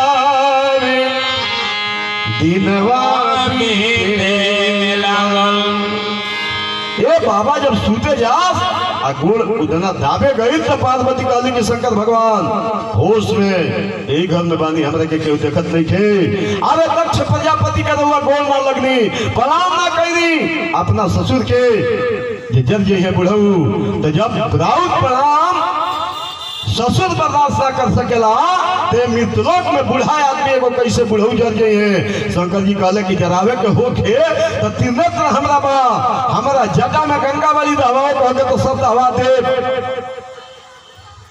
दिनवा बीते लागल। ये बाबा जब सूते जास आ गोड़ उदना दाबे गई तो पार्वती कहली कि शंकर भगवान होश में यही घर में बानी हमरा के केहू देखत नहीं थे। अरे दक्ष प्रजापति का रउआ गोड़ ना लगनी प्रणाम ना कैनी अपना ससुर के जब ये है बुढ़ऊ तो जब राउत प्रणाम ससुर बर्दाश्त ना कर सकेला ते मृतलोक में बूढ़ा आदमी एगो कैसे बुढ़ऊ जर गए हैं। शंकर जी कहले कि जरावे के होखे तो त्रिनेत्र हमरा बा हमारा जटा में गंगा वाली दवाओ कहोगे तो सब दवा दे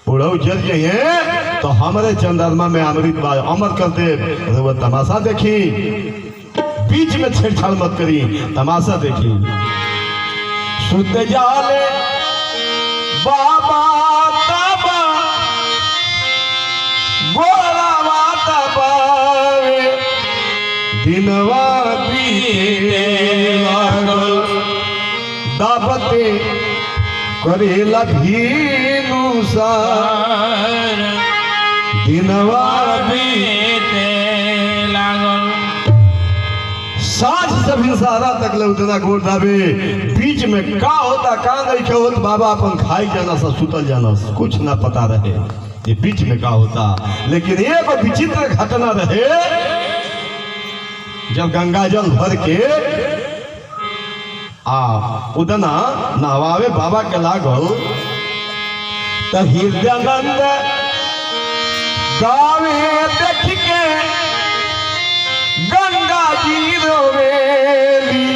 बुढ़ऊ जर गए हैं तो हमारे चंद्रमा में अमृत बा अमर कर दे। वो तमाशा देखी बीच में छेड़छाड़ मत करी तमाशा देखी। सुत जाले बाबा तब गोरावा तब दिनवा बीते लागल। दाबते करेला भीनु सार दिनवा बीते लागल। साँझ से भी सारा तक ले उतना गोड़ दाबे बीच में का होता का नहीं के होत बाबा अपन खाई जाना सा सुतल जाना कुछ ना पता रहे ये बीच में का होता। लेकिन एक विचित्र घटना रहे जब गंगा जल भर के उदना नहवावे बाबा के लागल तो हृदयानंद गावे देख के गंगा जी रोवेली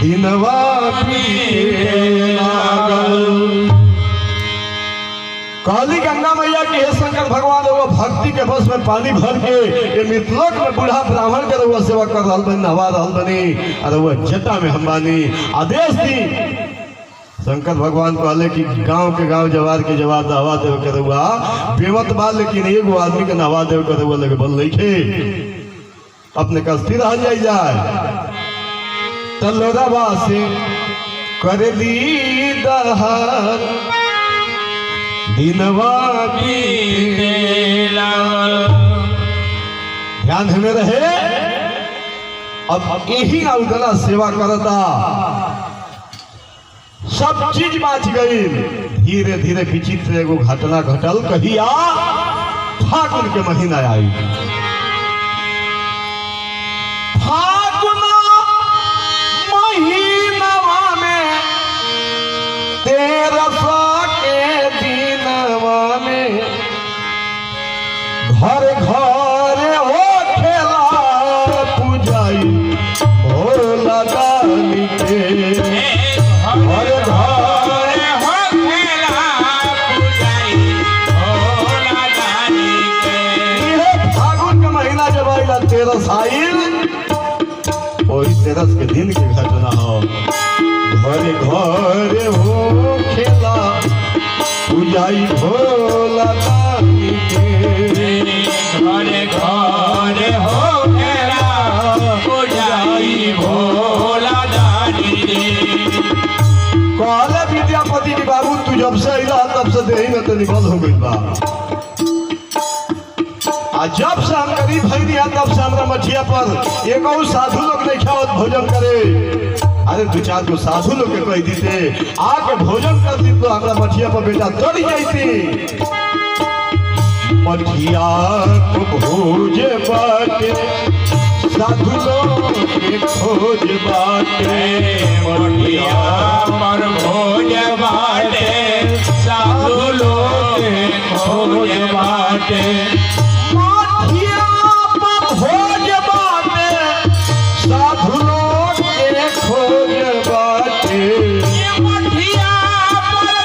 दिनवा बीते लागल। काली गंगा मैया के शंकर भगवान वो भक्ति के बस में पानी भर के ये मृतलोक में बूढ़ा ब्राह्मण के वो सेवा कर रहा बनी नवा रहा बनी अरे वो जटा में हम बानी आदेश दी। शंकर भगवान कहले कि गांव के गांव जवार के जवाब हवा देव के रुआ बेवत बा लेकिन एगो आदमी के नवा देव के रुआ लगे बल लिखे अपने कस्ती रह जाए तलोरावा से कर दी दहर दिनवा बीते लागल। ध्यान में रहे अब यही उदना सेवा करता सब चीज बाँच गई। धीरे धीरे विचित्र एगो घटना घटल कहिया फागुन के महीना आई। फागुन महीनवा में 1300 के दिनवा में घर घर हो खेला पूजाई भोला दानी के घर घर हो खेला पूजाई भोला दानी के। फागुन का महीना जब आएगा 13 साइल वही 13 के दिन की घटना हो। घरे घरे हो खेला पूजाई भोला दानी के घरे घरे हो खेला पूजाई भोला दानी के। कहले विद्यापति की बाबू तू जब से अला तब से देही में तो निकल हो गई बा आ जब से हम गरीब भई दिया तब से हमरा मठिया पर एक और साधु लोग नहीं खावत भोजन करे। अरे 2-4 को साधु लोग के कह दीते आके भोजन कर दी तो हमरा मठिया पर बेटा तोड़ जाती। मठिया को भोज बाटे साधु लोग के खोज बाटे मठिया पर भोज बाटे साधु लोग के खोज बाटे। मठिया पर भोज बाटे साधु लोग के खोज बाटे। मठिया पर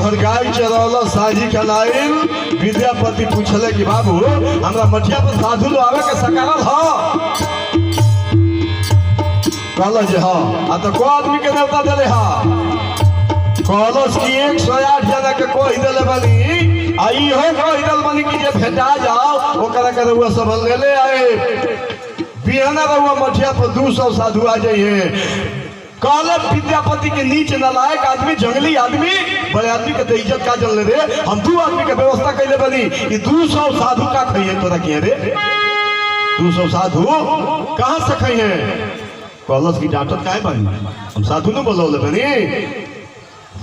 भर गाय चरौला साझी खलाइल। विद्यापति पूछले कि बाबू हमरा मठिया पर साधु लो आवे के सकारल ह? कहल जे हाँ। आ तो को आदमी के न्योता दिले हा? कहलस कि 108 जना के कह दिले बनी। आ इहो कह दिल बनी कि जे भेटा जाओ ओकरा के रउआ सब ले आए। बिहाना रउआ मठिया पर 200 साधु आ जाइए। कहले विद्यापति के नीच नालायक आदमी, जंगली आदमी, बड़े आदमी के तो इज्जत का जल रे। हम 2 आदमी के व्यवस्था कैले बनी। ये 200 साधु का खाइए तोरा किए रे? 200 साधु कहाँ से खाइए? कहलस की डॉक्टर काहे बनी? हम साधु न बोलौले बनी।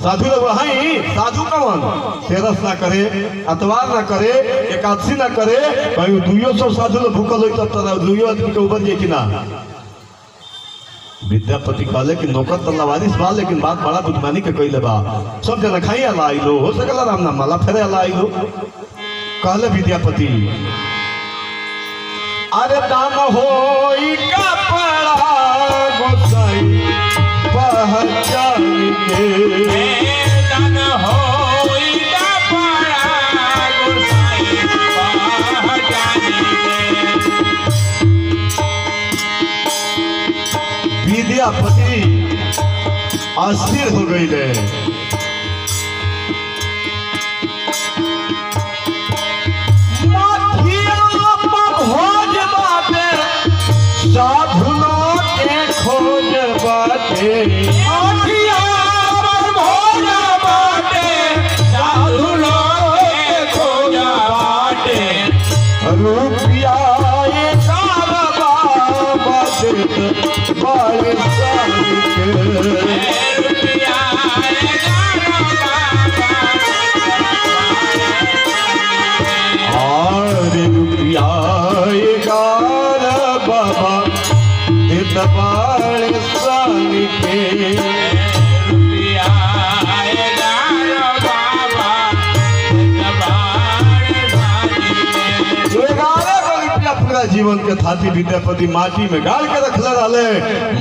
साधु लोग वही साधु कौन? तेरस ना करे, अतवार ना करे, एकादशी ना करे। कहीं 200 साधु लोग भूखल हो तब 2 आदमी के ऊपर जाए कि ना? विद्यापति कहले कि नौकर तो लवारिस बा, लेकिन बात बड़ा बुद्धमानी के कैले बा। सब जना खाई अला आइलो, हो सकला राम नाम माला फेरे अला आइलो। कहले विद्यापति अरे दान होई कपड़ा गोसाई पहचान के। दान होई कपड़ा गोसाई पहचान के। विद्यापति अस्थिर हो गईले। भोज बाटे साधु के खोज बाटे। मठिया पर भोज बाटे साधु के खोज बाटे। रुपया बाटे बड़े साल के। रुपया 11 बाबा देत बड़े साल के। रुपया 11 बाबा देत बड़े साल के। 11 रुपया पूरा जीवन के थाती विद्यापति माटी में गाड़ के रखले रहले।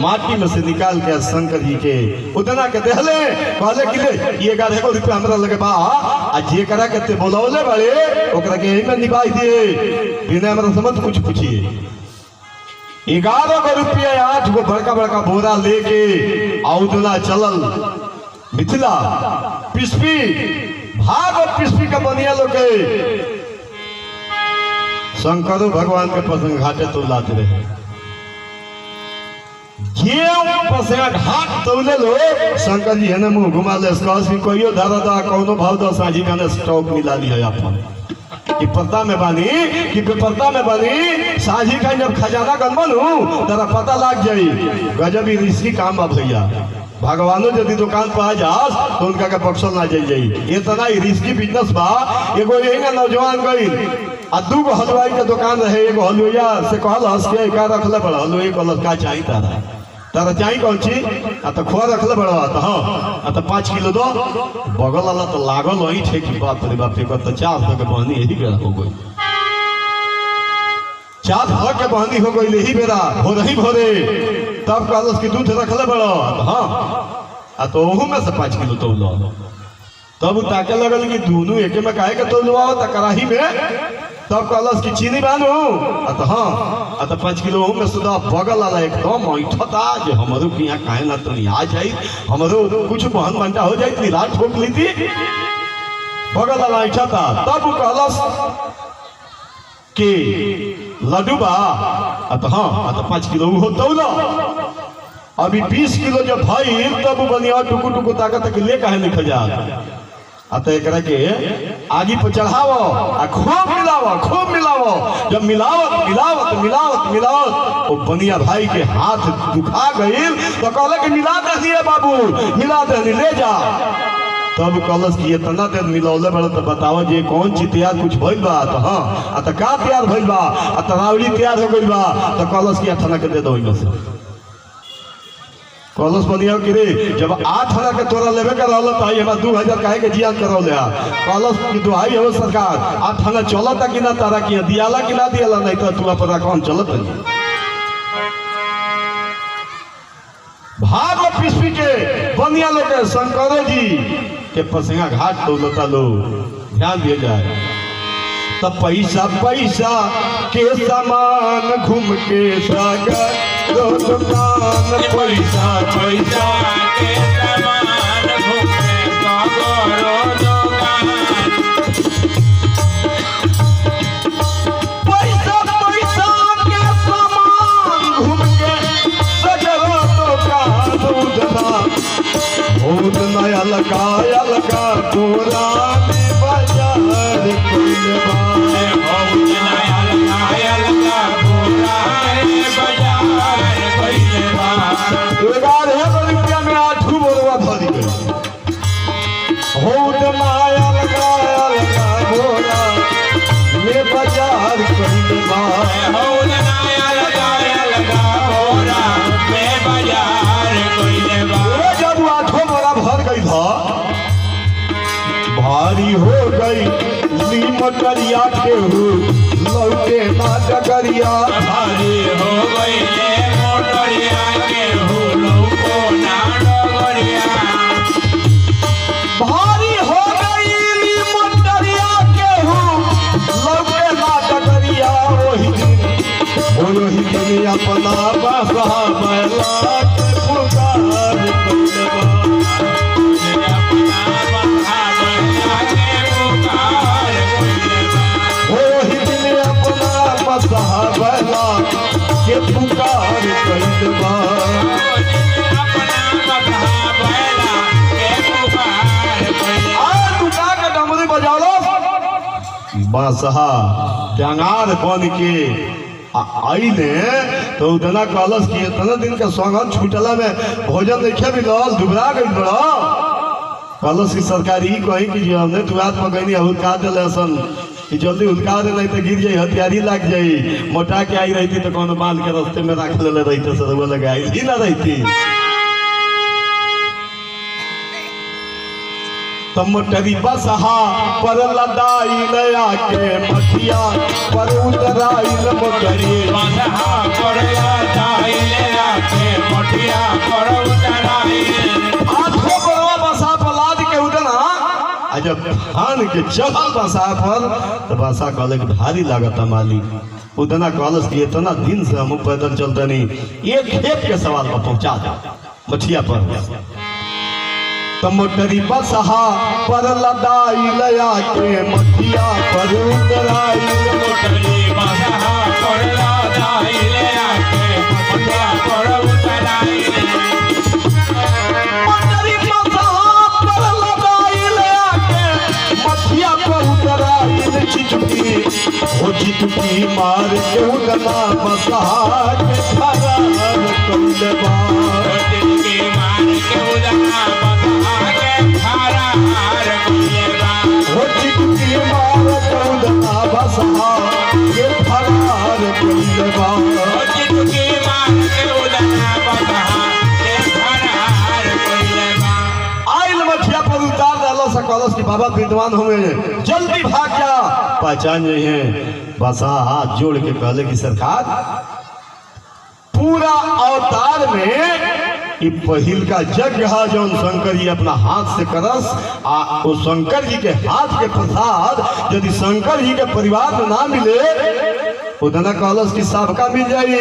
माटी में से निकाल के शंकर जी के उतना के देहले। कहले कि ले ये 11 रुपया हमरा लगे बा। आ जे करा के ते बोलौले बड़े ओकरा के एही में निभाई दिए। बिना हमरा समझ कुछ पूछिए। 11 रुपया 8 गो बड़का बड़का बोरा लेके औदला चलल मिथिला पिस्पी भाग पिस्पी का बनिया लोग के। शंकर भगवान के प्रसंग घाटे तो लाते रहे। प्रसंग घाट तौले लो शंकर जी है मुंह घुमा ले कहियो धारा दा कौनो भाव दा साझी का स्टॉक मिला लिया अपन कि पता में बानी कि बेपरदा में बानी। साझी का जब खजाना गनबन हूँ तेरा पता लग जाई। गजब ही ऋषि काम बा भैया। भगवानो यदि दुकान पर आ जास तो उनका के बक्सल ना जाई। इतना ही रिस्की बिजनेस बा। एगो यही ना नौजवान गई आ 2 गो हलवाई के दुकान रहे। एगो हलवाइया से कहल हंस के का रखले बड़ा हलवाई कहल का चाहिए तारा तारा चाहिए कौन चीज? आ तो खोआ रखले बड़ा तो हाँ आ तो 5 किलो दो। बगल वाला तो लागल वही ठेक बाप रे बाप तो 400 के बहनी यही बेरा हो गई। 400 के बहनी हो गई यही बेरा हो रही भोरे। तब कहल कि दूध रखले बड़ा तो हाँ आ तो ओहू में से 5 किलो तो लो। तब ताके लगल कि दोनों एके में काहे के तो लुआओ त कराही में। तब कहलस कि चीनी बानू तो हाँ तो 5 किलो में सुधा बगल वाला एकदम ऐठता जे हमरो के यहाँ काहे ना तो आ जाई हमरो कुछ बहन बनता हो जाई। रात ठोक ली थी बगल वाला ऐठता। तब कहलस कि लड्डू बा तो हाँ तो 5 किलो हो तौला। अभी 20 किलो जब भाई तब बनिया टुकु टुकु ताकत के ले काहे निकल जा। अतः एकरा के आगी पर चढ़ावो आ खूब मिलावो। जब मिलावत वो बनिया भाई के हाथ दुखा गई तो कहले कि मिला दे बाबू मिला दे ले जा। तब कहलस कि इतना देर मिलौले बड़ा तो बताओ जे कौन चीज तैयार कुछ भइल बा। तो हाँ तो का तैयार भइल बा? तरावड़ी तैयार हो गइल बा। तो कहलस कि 8 आना के दे दो। कहलस बनिया कि रे जब 8 आना के तोरा लेवे के रहल तो हमरा 2000 काहे के जियान करौले। कहलस कि दुहाई हो सरकार 8 आना चलता कि ना तारा कि दियाला कि ना दियाला नहीं तो तू अपन अकाउंट चलत रही। भाग पिस्पी के बनिया लोग शंकर जी के पसिया घाट दौलता लोग ध्यान दिया जाए। तब पैसा पैसा के सामान घूम के सागर दुकान पैसा पैसा के समान घूमे सगरो दुकान। पैसा पैसा के सामान घूम के सगरो दुकान बहुत नया लगा पुरानी बाजार खुलवा। रुपया में 8 बोलवा भरी गई। बहुत माया लगा बोला में बाजार खुलवा। जब 8 बोला भर गई था भारी हो गई मटरिया के लौटे ना डगरिया। भारी हो गई मोटरिया के लौको ना डगरिया। भारी हो गई मटरिया के लौटे ना डगरिया। वही दिन अपना बसा बैला के पुकार बैला के पुकार कैलवा। डमरी बजालो बासहा टंगार बन के आईने तो उतना कलश की इतना दिन का स्वागत छूटला में भोजन देखे भी लल दुबरा गई बड़ा कलश की सरकारी कही कि जो हमने तुआत पकड़ी हुलका दिले सन कि जल्दी हुलका दे नहीं तो गिर जाई हथियारी लग जाई। मोटा के आई रहती तो कौन बांध के रास्ते में रख ले रहते सर लगाई ही ना रहती। तो मोटरी बसहा पर लदाई लया के मठिया पर उतराई मोटरी बसहा पर लदाई लया के मठिया पर उतराई। 8 बड़वा बसा पर लाद के उठना जब खान के चढ़ल बसा पर तो बसा कहले कि भारी लागत मालिक। उतना कॉलेज की इतना दिन से हम पैदल चलते नहीं एक खेप के सवाल पर पहुंचा दो मठिया पर। तो मोटरी बसहा पर लदाई लया के मठिया पर उतराई। मोटरी बसहा पर लदाई लया के मठिया पर उतराई। मोटरी बसहा पर लदाई लया के मठिया पर उतराई। चिटकी ओ चिटकी मार के उगना बसहा के फरार कइलबा। चिटकी मार के उगना बसहा के फरार कइलबा। ओ चिटकी मार के उगना बसहा के फरार कइलबा। चिटकी मार के उगना बसहा के फरार कइलबा। आइल मठिया पर उतार डालो सकलस की बाबा विद्वान हुए जल्दी भाग जा। पहचान रहे हैं बसा हाथ जोड़ के कहले की सरकार पूरा अवतार में ये पहिल का यज्ञ है जो शंकर जी अपना हाथ से करस आ वो शंकर जी के हाथ के प्रसाद यदि शंकर जी के परिवार में ना मिले उतना कलश की सबका मिल जाई।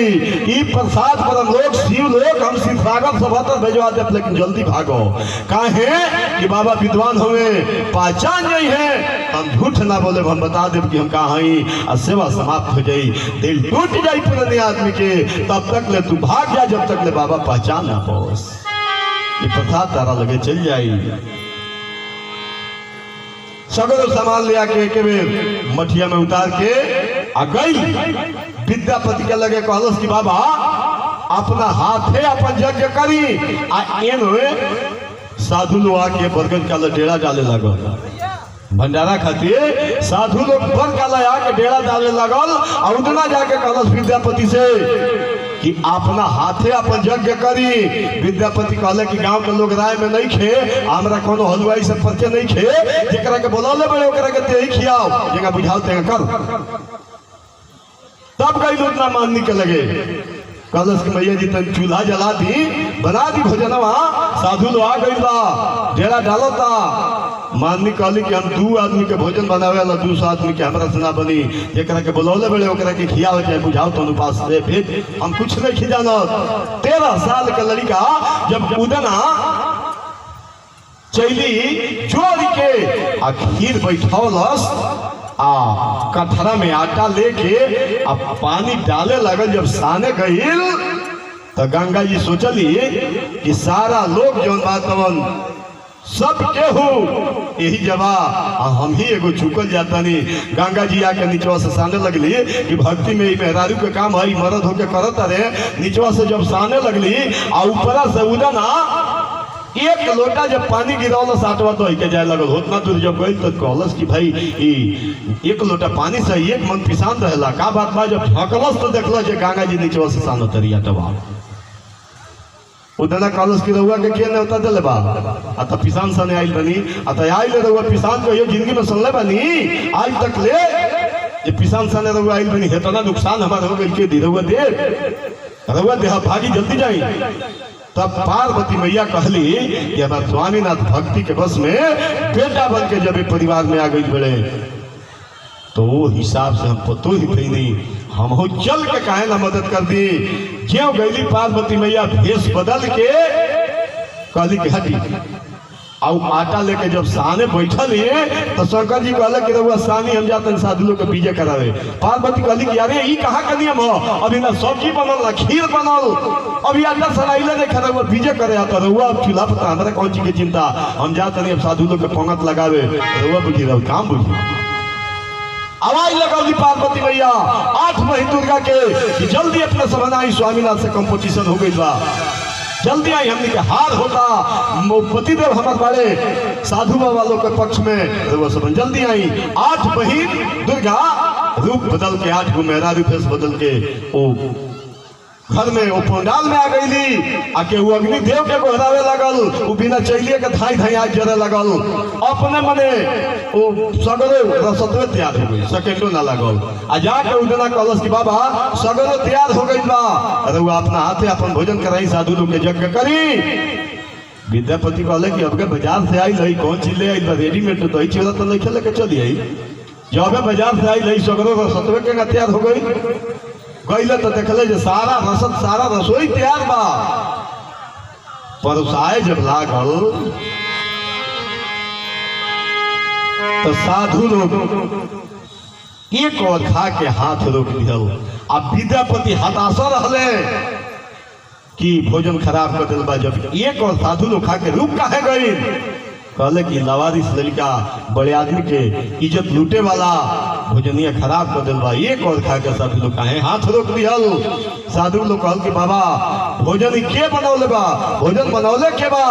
ई प्रसाद पर हम लोग शिव लोग हम शिव सागर सभा भेजवा दे लेकिन जल्दी भागो काहे कि बाबा विद्वान हुए पहचान गई है। हम झूठ ना बोले हम बता दे कि हम कहाँ हैं और सेवा समाप्त हो जाई दिल टूट जाई पुराने आदमी के तब तक ले तू भाग जा जब तक ले बाबा पहचान ना पाओस। ये प्रसाद तारा लगे चल जाई। सगरो सामान ले आके एक बेर मठिया में उतार के आ गई विद्यापति के लगे कहलस कि बाबा अपना हाथे अपन यज्ञ करी आ एन साधु लोग आके बरगद का डेरा डाले लगल भंडारा खातिर साधु लोग बर का लया के डेरा डाले लगल और उतना जाके कहलस विद्यापति से कि अपना हाथे अपन यज्ञ करी। विद्यापति कहले कि गांव के लोग राय में नहीं खे हमरा कोनो हलवाई से परिचय नहीं खे जेकरा के बोलौले बड़े ओकरा के तेही खियाओ जेगा बुझाओ तेगा कर। तब गई उतना मानने के लगे कहलस कि मैया जी तन चूल्हा जला दी बना दी भोजनवा साधु लोग आ गई बा डेरा डालो ता माननी कहली कि हम 2 आदमी के भोजन बनावे वाला 200 आदमी के हमरा से ना बनी, एक के बुलौले बड़े ओकरा के खियावे चाहे बुझाओ तो पास से फिर हम कुछ नहीं खिजाना। 13 साल का लड़का जब उदना चैली जोड़ के आ खीर बैठौलस आ कठरा में आटा लेके आ पानी डाले लगल, जब साने गईल तो गंगा जी सोचली कि सारा लोग जौन बातवन सब केहू यही जवा हम ही एगो झुकल जाता नहीं। गंगा जी आके नीचवा से साने लगली कि भक्ति में मेहरारू के काम है, मर्द होके करत रहे। नीचवा से जब साने लगली आ ऊपरा से उदना 1 लोटा जब पानी गिरौल साटवा तो के जाए लगल। उतना दूर जब गई तो कहलस कि भाई 1 लोटा पानी से 1 मन पिसान रहेला का बात बा। जब ठकलस तो देखल गंगा जी नीचवा से सानो तरिया टबा उदना कहलस कि रउआ के नेवता दिले बा आ त पिसान सने आइल बनी आ त आइल रउआ पिसान को ये जिंदगी में सुनले बनी आज तक ले जे पिसान सने रउआ आइल बनी हेतना नुकसान हमार हो गइल के दी रउआ दे रउआ देह भागी जल्दी जाई। तब पार्वती मैया कहली कि हमार स्वामीनाथ भक्ति के बस में बेटा बन के जब परिवार में आ गई बड़े तो वो हिसाब से हम पतो ही कैनी हम हो चल के काहे ना मदद कर दी। ज्यों गईली पार्वती मैया भेष बदल के कहली कि हटी आउ आटा लेके जब साने बैठल तो शंकर जी कहले कि रउआ सानी हम जाते साधु लोग के बीजे करावे। पार्वती कहली कि अरे ई कहाँ का नियम हो, अभी ना सब्जी बनल ना खीर बनल, अभी आटा सराइले नहीं खा रउआ बीजे करे आता रउआ अब चूल्हा पर हमारे कौन चीज की चिंता, हम जाते नहीं अब साधु लोग के पंगत लगावे रउआ बुझी रहो काम बुझी। आवाज लगौली पार्वती मैया 8 महीने दुर्गा के कि जल्दी अपने समनाई स्वामीनाथ से कंपटीशन हो गई बा, जल्दी आई हमने के हार होता पतिदेव हमारे बारे साधु बाबा लोग के पक्ष में वो सब जल्दी आई। 8 महीने दुर्गा रूप बदल के 8 गो मेहरा रूप बदल के ओ घर में वो पंडाल में आ गईली आके वो अग्नि देव के गोहरावे लगल, वो बिना चैलिए के धाई धाई आज जरे लगल, अपने मने वो सगरो रसतवे तैयार हो गई, सेकेंडो ना लगल। आ जाके उदना कहलस कि बाबा सगरो तैयार हो गई बा, अरे वो अपना हाथे अपन भोजन कराई साधु लोग के यज्ञ करी। विद्यापति कहले कि अब के बाजार से आई लई कौन चीज ले आई बा, रेडीमेड तो दही चीला तो नहीं खेले के चली आई, जब बाजार से आई लई सगरो रसतवे के तैयार हो गई। गईले तो देखले जे सारा रसद सारा रसोई तैयार बा, परोसाए जब लागल तो साधु लोग एक और खा के हाथ रोक दियल। अब विद्यापति हताशा रहले कि भोजन खराब कर दिल बा, जब एक और साधु लोग खा के रुक काहे गई। कहले कि लवारिस लड़का बड़े आदमी के इज्जत लूटे वाला भोजनिया खराब कर दिल बा, एक और खा के साधु लोग काहे हाथ रोक दियल। साधु लोग कहल कि बाबा भोजन के बनौले बा, भोजन बनौले के बा।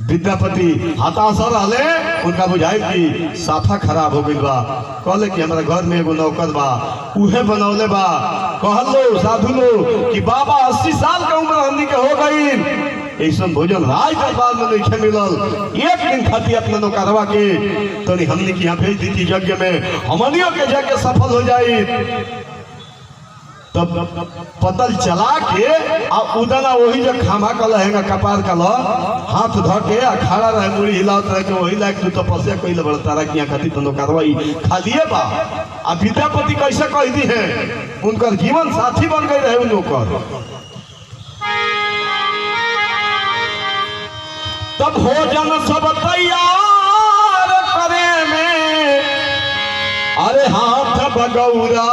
विद्यापति हताशा रहले, उनका बुझाई कि साफा खराब हो गई बा। कहले कि हमारा घर में एगो नौकर बा उहे बनौले बा। कहलो साधु लोग कि बाबा 80 साल का उम्र हमनी के हो गई, ऐसा भोजन राज दरबार में नहीं मिलल, एक दिन खाती अपने नौकरवा के तो हमने की यहाँ भेज दी थी यज्ञ में, हमनियों के यज्ञ सफल हो जाए। तब पतल चला के आ उदना वही जो खामा कल है कपार कल हाथ धो के आ खड़ा रहे मुड़ी हिलावत रहे के वही लायक तू तपस्या कइले बड़ तारा किया खाती तो नौकरवाई खालिए बा। आ विद्यापति कैसे कह दी है, उनकर जीवन साथी बन गए रहे नौकर। तब भोजन सब तैयार करे में अरे हाथ बगौरा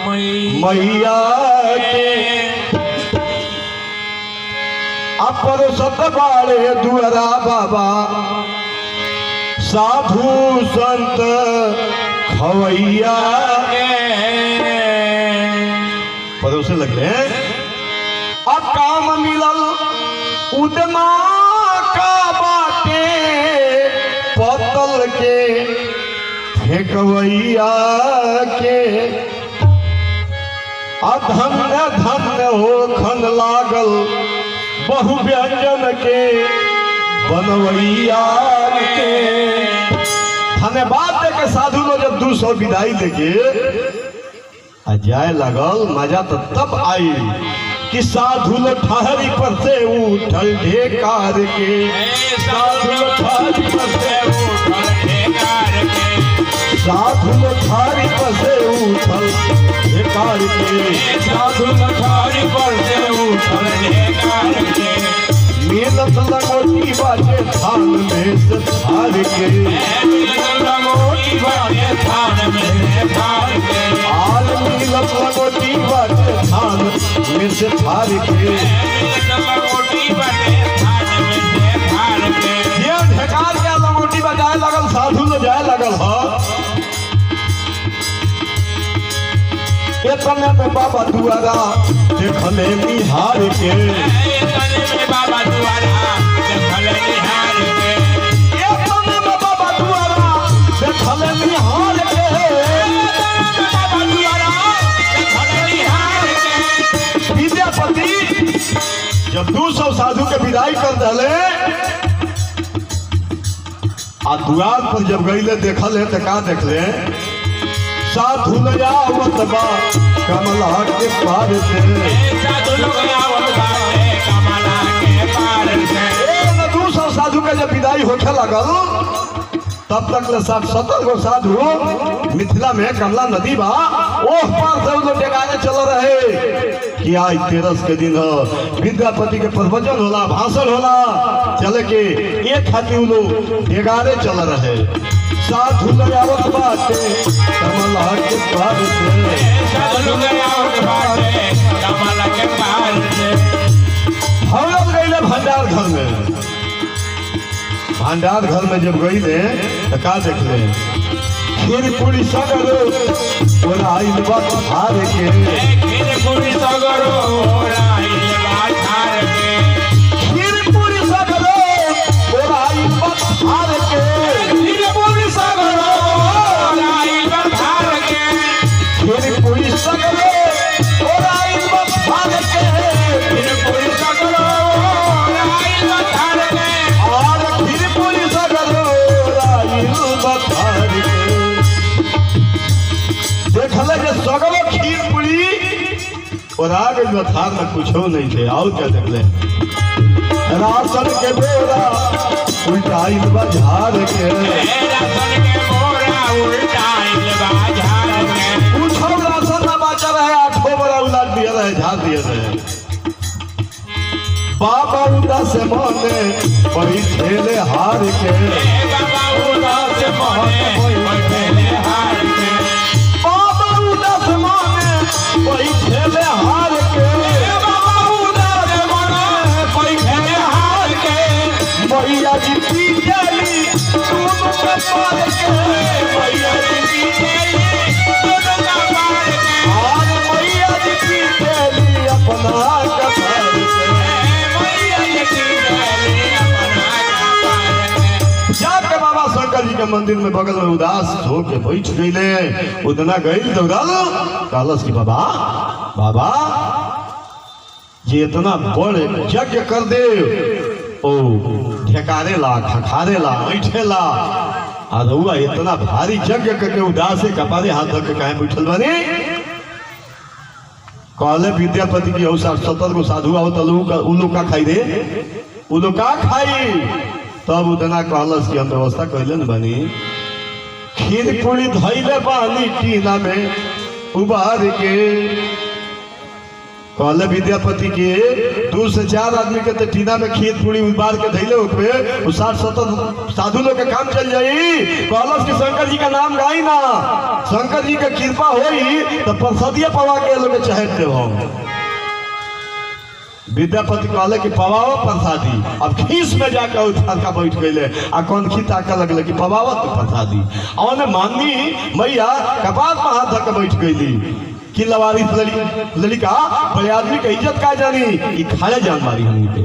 मैया के अपर सत बाड़े दुअरा बाबा साधु संत खवैया परोसे लगले। अब काम मिलल उदना का बाटे पतल के फेंकवैया के धन्य धन्य हो खन लागल बहु व्यंजन के बनवैया के। धन्यवाद दे के साधु लोग जब 200 विदाई देके जाए लगल, मजा तो तब आई कि साधु लो ठहरी पर से उठल ढेकार के, साधु लो ठारी पर से उठल ढेकार के, साधु लो ठारी पर से उठल ढेकार के, साधु लो ठारी पर से उठल ढेकार के, मिलत लंगोटी बाटे थान में से थार के, मिलत लंगोटी बाटे थान में से थार के, आल मिलत लंगोटी बाटे थान में से थार के, मिलत लंगोटी बाटे थान में से थार के, ये ढेकार के लंगोटी बजाए लगल, साधु लो जाए लगल ह। इतने में बाबा दुआरा देखले निहार के, तने में बाबा दुआरा देखले निहार के, इतने में बाबा दुआरा देखले निहार के, बाबा दुआरा देखले निहार के, विद्यापति जब 200 साधु के विदाई कर दले आ द्वार पर जब गईले देखल है तो का देखले, साधु लयावत बा कमला के पार से, साधु लोग आवत बाटे कमला के पार से, 200 साधु के जब विदाई होखे लगल तब तक ले 60-70 गो साधु मिथिला में कमला नदी बा ओह पार से लोग टेकाने चल रहे कि आज 13 के दिन हो, विद्यापति के प्रवचन होला, भाषण होला, चले के एक खातिर लोग टेकाने चल रहे। साधु लयावत बाटे कमला के पार से, साधु लोग आवत बाटे कमला के पार से, हम लोग गईले भंडार घर में, भंडार घर में जब गईले तो का देखले, खीर पूरी सगरो ओराइल बा हार के, खीर पूरी सगरो ओराइल बा ठार के, खीर पूरी सगरो ओराइल बा हार के, खीर पूरी सगरो ओराइल बा ठार के, खीर पूरी सगरो ओराइल बा हार के, खीर पूरी सगरो ओराइल बा ठार के, और खीर पूरी सगरो ओराइल बा हार के। देखले जे सगरो खीर पूरी और आगे जो थार में कुछ नहीं थे, और क्या देखले, राशन के बोरा उल्टाइल बाजार के, राशन के बोरा उल्टाइल बा झार के, कुछ राशन ना बचा रहे, 8 बोरा उलट दिए रहे, झाड़ दिए रहे। बाबा उदास मने बैठेले हार के, बाबा उदास मने बैठेले हार के, बाबा उदास मने बैठेले हार के, बाबा उदास मने बैठेले हार के, मैया जी पीछेली दोनों के पार के, मैया जी पीछेली दोनों का पार के, और मैया जी पीछेली अपना कपार के। मैया जी पीछेली अपना का पार के, जाके बाबा शंकर जी के मंदिर में बगल में उदास होके बैठ गईले, उतना गई दौड़ल, कहलस कि बाबा बाबा जे इतना बड़े यज्ञ कर दे, ओ ढेकारे ला, खखारे ला, ऐठे ला, आ रउआ इतना भारी यज्ञ करके उदास से कपारे हाथ धर के काहे बैठल बानी। कहले विद्यापति की 60-70 गो साधु आओ तो उ लोग का खाई दे, उ लोग का खाई। तब उतना कहलस कि हम व्यवस्था कैले न बानी, खीर पूरी धैले बानी टीना में उबार के। कहले विद्यापति के 2 से 4 आदमी के तो टीना में खीर पूरी उबार के धैले ऊपर 60-70 साधु लोग के काम चल जाई। कहलस कि शंकर जी का नाम गाई ना, शंकर जी का कृपा होई तो प्रसादिया पवा के लोग चहट देव। विद्यापति कहले कि पवाओ प्रसादी। अब खीस में जाकर उठार का बैठ गए, आ कौन खी ताके लगले कि पवाओ तो प्रसादी। और माननी मैया कपार पर हाथ धर के बैठ गई कि लवारिस लड़का बड़े आदमी के इज्जत का जानी, ई खाले जान मारी हमनी के।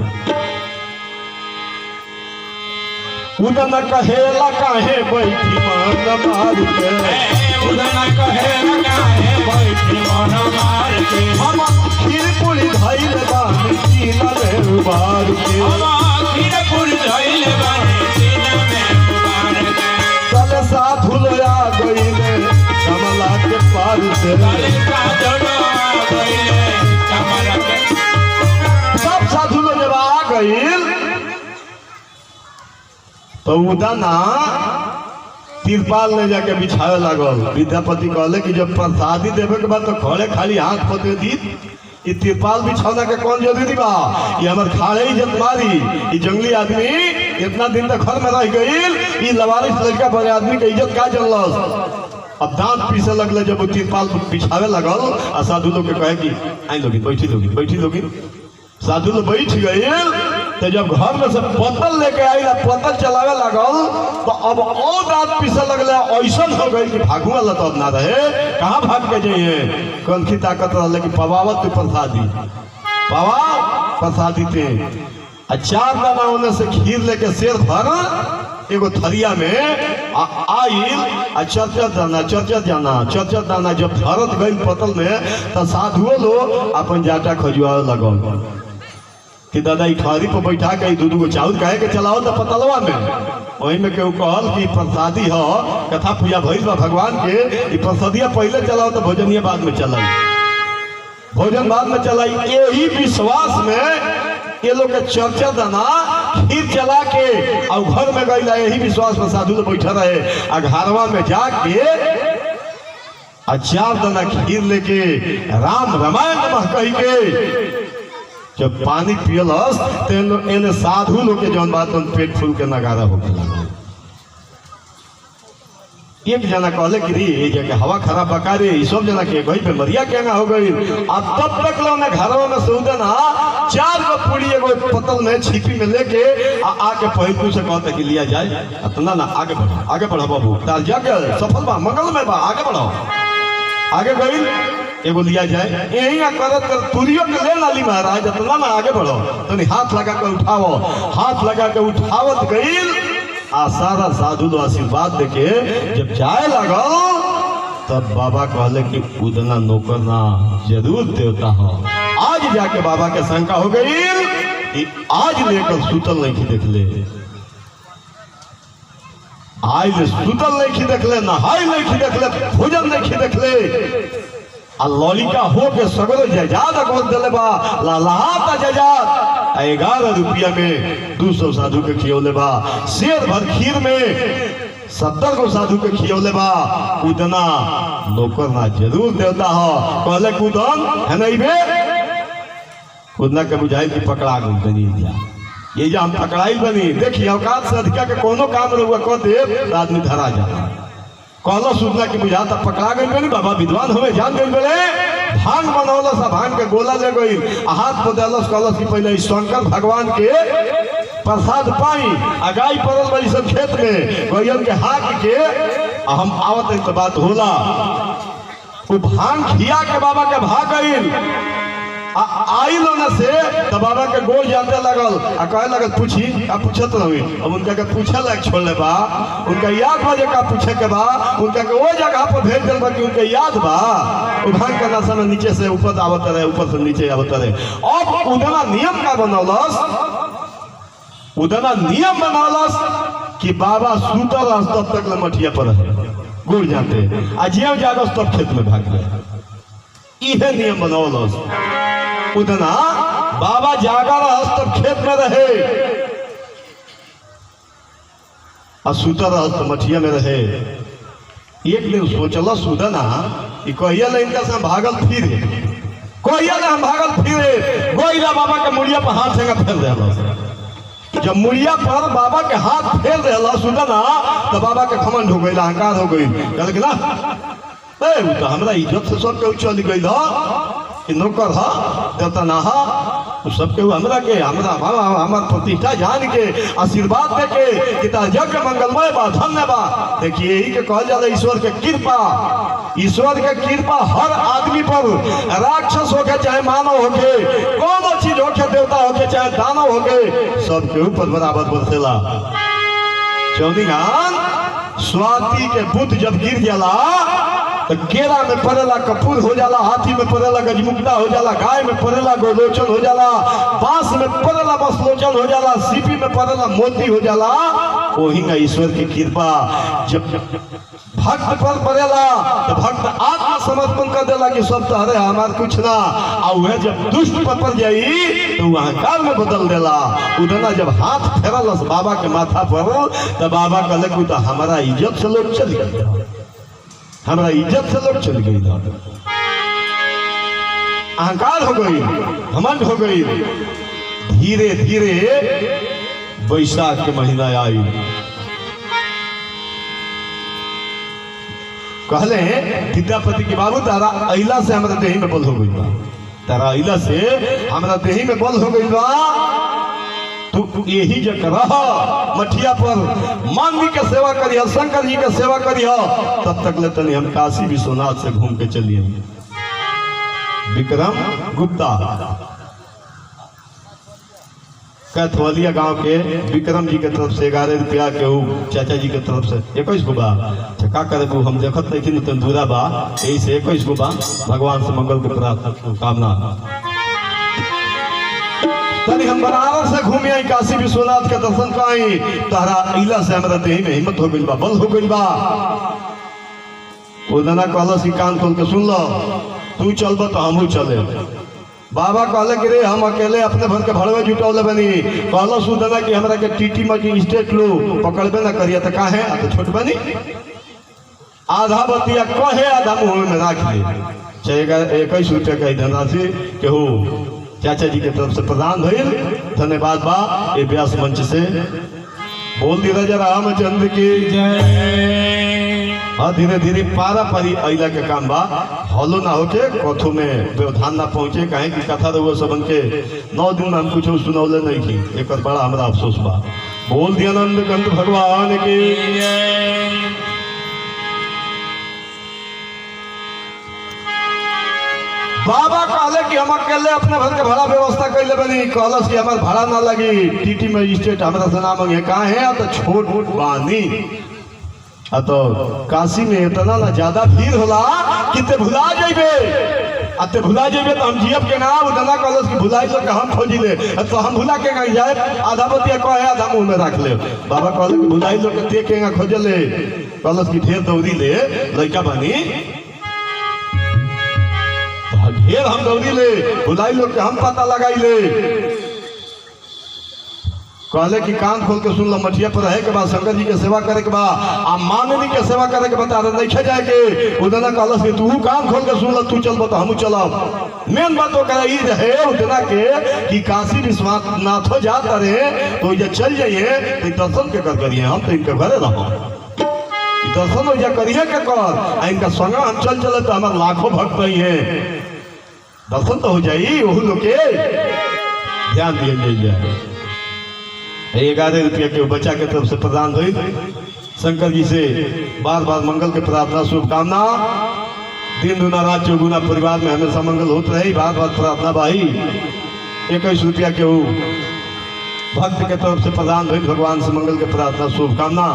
उदन कहेला काहे बैठी मन मार के, उदन कहेला काहे बैठी मन मार के, हम खीर पूरी धैल बानी टीना में उबार के, हम खीर पूरी धैल बानी टीना में उबार के। कल साधु लोया गईले कमला के पार से, कल साधु लोया गईले कमला के तो उदाना तिरपाल ले जाके बिछावे लागल। विद्यापति कहले कि जब प्रसादी देवे के बाद तो खड़े खाली हाथ पोते दी, ये तिरपाल बिछौना के कौन जरूरी बा? ये हमर खाड़े इज्जत मारी। ये जंगली आदमी इतना दिन तक घर में रह गईल, ये लवारिस लड़का बड़े आदमी के इज्जत का जनलस। अब दांत पीसे लगले जब वो तिरपाल बिछावे लगल आ साधु लोग के कहे कि आई लोगी बैठी लोगी। साधु लोग बैठ गईल तो जब घर में से पतल लेके आई पतल चलावे लगल तो अब और दांत पीसे लगले। ऐसा हो गई कि भागू वाला तो अब ना रहे, कहाँ भाग के जाइए? कौन की ताकत रहा कि पवावत प्रसादी पवा प्रसादी थे। चार दाना होने से खीर लेके शेर भर एगो थरिया में आइल चर्चा दाना जब भरत गई पतल में तो साधुओ लोग अपन जाटा खजुआ लगल कि दादा ई थारी पर बैठा के दू गो चाउर काहे के चलाओ तो पतलवा में। वही में केहू कहल कि प्रसादी हो, कथा पूजा भइल बा भगवान के, ई प्रसादिया पहले चलाओ तो भोजनिया बाद में चलाई, भोजन बाद में चलाई। यही विश्वास में ये लोग के चर्चा दाना खीर चला के और घर में गई, यही विश्वास में साधु लोग बैठा रहे। आ घरवा में जाके चार दाना खीर लेके राम रामायण नमः कही के जब पानी पियलस तो एने साधु लोग के जौन बात पेट फूल के नगारा हो गया। एक जना कहले कि रे जगह हवा खराब बका रे, सब जना के गई पे मरिया के हो गई। अब तब तक लो ना घरों में सऊदे ना चार गो पूरी एगो पतल में छिपी में लेके आके पहिलू से कहते कि लिया जाए। इतना ना आगे बढ़ो बाबू, तार जाके सफल बा मंगल में बा, आगे बढ़ो। आगे गई एगो लिया जाए, यही करत कर तुरियो के ले नाली महाराज, इतना ना आगे बढ़ो। तो हाथ लगा के उठाओ, हाथ लगा के उठावत गई आ सारा साधु लोग आशीर्वाद देके जब जाए लगल तब बाबा कहले कि उदना नौकर ना जरूर देवता हो। आज जाके बाबा के शंका हो गई कि आज लेकर सुतल नहीं देख ले, आज सुतल नहीं देख ले, नहाई नहीं देख ले, भोजन नहीं देख ले। आ ललिका हो के सगरो जजाद गोद दिले बा, लालाता जजाद 11 रुपया में 200 साधु के खियौले बा। शेर भर खीर में 70 गो साधु के खियौले बा। उदना नौकर ना जरूर देवता हो। कहले कुदन है नहीं बे, उदना के बुझाई कि पकड़ा गई बनी दिया। ये जो हम पकड़ाई बनी देखिए, औकात से अधिका के कोनो काम रहुआ कह दे आदमी धरा जाता। कहलो सुनला कि बुझाता पकड़ा गई बनी, बाबा विद्वान हुए जान गई बोले भांग बनौलस, भांग के गोला ले गई, हाथ बदलस, कहलस कि पहले शंकर भगवान के प्रसाद पाई। गाय पड़ल बड़ी सब खेत में, गैयन के हाथ के हम आवत तो बात होला। वो भांग खिया के बाबा के भाग गई। आई लोना से तो बाबा के गोल जाते लगल आ कहे लगल पूछी आ पूछत रही। अब उनका के पूछे लायक छोड़ले बा, उनका याद बा का पूछे के बा, उनका के वो जगह पर भेज दिल बा कि उनके याद बा। भांग के नशा में नीचे से ऊपर आवत रहे, ऊपर से नीचे आवत रहे। अब उदना नियम का बनौलस, उदना नियम बनौलस कि बाबा सुतर तब तक मठिया पर रहे, गुड़ जाते आ जिया जागस तब खेत में भाग गए। इहे नियम बनौलस। उदना बाबा जागा रहस तब खेत में रहे, और सुतर रहस तो मठिया में रहे। एक दिन सोचलस उदना कि कहिया ले इनका से भागल फिरे, कहिया ले हम भागल फिरे। गोइला बाबा के मुड़िया पर हाथ से फेर दिया। जब मुड़िया पर बाबा के हाथ फेर दिया उदना तो बाबा के घमंड हो गई, अहंकार हो गई। कहल ना तो हमरा इज्जत से सब के चल गई कि नौकर हा देवता ना हा, सबके हमरा के हमार प्रतिष्ठा जान के आशीर्वाद दे के कि यज्ञ मंगलमय बा, धन्य बा। देखिए यही के कहल जाला ईश्वर के कृपा। ईश्वर के कृपा हर आदमी पर, राक्षस होके चाहे मानव होके, कौन चीज होके, देवता होके चाहे दानव होके, सबके ऊपर बराबर बरसेला। चौनिगान स्वाति के बुद्ध जब गिर जाला तो केरा में पड़ेला कपूर हो जाला, हाथी में पड़ेला गजमुक्ता हो जाला, गाय में पड़ेला गोलोचन हो जाला, बांस में पड़ेला बसलोचन हो जाला, सीपी में पड़ेला मोती हो जाला। वही ना ईश्वर की कृपा जब भक्त पर पड़ेला तो भक्त आत्मसमर्पण कर देला कि सब तो अरे हमार कुछ ना। और वह जब दुष्ट पर पड़ जाई तो वहाँ काल में बदल देला। उधना जब हाथ फेरल बाबा के माथा पर तो बाबा कहले तो हमारा इज्जत से लोग चल गए, हमारा इज्जत से लोग चल गई, अहंकार हो गई, घमंड हो गई। धीरे धीरे बैसाख के महीना आई, कहले विद्यापति के बाबू तारा अइला से हमारा देही में बल हो गई बा, तारा अइला से हमारा देही में बल हो गई बा। तू यही जगह रह मठिया पर मानवी के सेवा करिए, शंकर जी के सेवा करिए, तब तक ले तनी हम काशी विश्वनाथ से घूम के चलिए। विक्रम गुप्ता कैथवलिया गांव के विक्रम जी के तरफ से 11 रुपया के चाचा जी के तरफ से 21 गो बा। का करे हम देखत नहीं कि दूरा बा, यही से 21 गो बा। भगवान से मंगल के प्रार्थना कामना। तनी हम बनारस से घूमे आई, काशी विश्वनाथ के दर्शन पाई, तारा इला से हमारा देही में हिम्मत हो गई बा, बल हो गई बा। वो जना कहलस कि कान खोल के सुन लो, तू चलबा तो हमहू चले। बाबा कहले कि रे हम अकेले अपने भर के भड़वे जुटौले बनी। कहलो सुदना कि हमरा के टीटी में स्टेट लो पकड़बे ना करिए तो काहे आ तो छोट बनी। आधा बतिया कहे आधा मुंह में राख ले। चाहेगा 21 रुपया का धनराशि के हो चाचा जी के तरफ से प्रदान भइल, धन्यवाद बा। ये व्यास मंच से बोल दी राजा रामचंद्र की जय। हाँ धीरे धीरे पारा पारी अइला के काम बा, हॉलो ना होके कथो में व्यवधान ना पहुंचे, कहे कि कथा रहुआ सबन के 9 दिन में हम कुछ सुनौले नहीं की, एक बड़ा हमारा अफसोस बा। बोल दिया नंद कंद भगवान की बाबा कहले कि हम अकेले अपने घर के भाड़ा व्यवस्था कैले बनी। कहलस कि हमार भाड़ा ना लगी, टीटी मजिस्ट्रेट हमरा से ना मांगे। कहा है तो छोट बानी, तो काशी में इतना ना ज्यादा भीड़ होला कि ते भुला जाइबे, अते भुला जाइबे तो हम जियब के नाम उतना कहलस कि भुलाई तो हम खोजी ले, तो हम भुला के नहीं जाए। आधा बतिया कहे आधा मुंह में रख ले। बाबा कहले कि भुलाई लोग के ते के खोजे ले। कहलस कि ढेर दौड़ी ले, लड़का बनी ढेर हम दौड़ी ले, भुलाई लोग के हम पता लगाई ले। कहले कि कान खोल के सुन लो, मठिया पर रहे के बाद शंकर जी के सेवा करे के बाद आ माननी के सेवा करे के बता नहीं खे जाए के। उदना कहलस कि तू कान खोल के सुन लो, तू चल तो हम चलब। मेन बात वो करे रहे उदना के कि काशी विश्वनाथ हो जाता रहे तो ये चल जाइए तो दर्शन के कर करिए, हम तो इनके घरे रहो दर्शन हो जा करिए के कर, इनका संग हम चल चले तो हमारे लाखों भक्त ही है, दर्शन तो हो जाई। वो लोग के ध्यान दिए जाए। 11 रुपया के बच्चा के तरफ से प्रदान हुई। शंकर जी से बार बार मंगल के प्रार्थना, शुभकामना। दिन दुना रात चौगुना परिवार में हमेशा मंगल होते रहे, बार बार प्रार्थना भाई। 21 रुपया के भक्त के तरफ से प्रदान हुई। भगवान से मंगल के प्रार्थना, शुभकामना।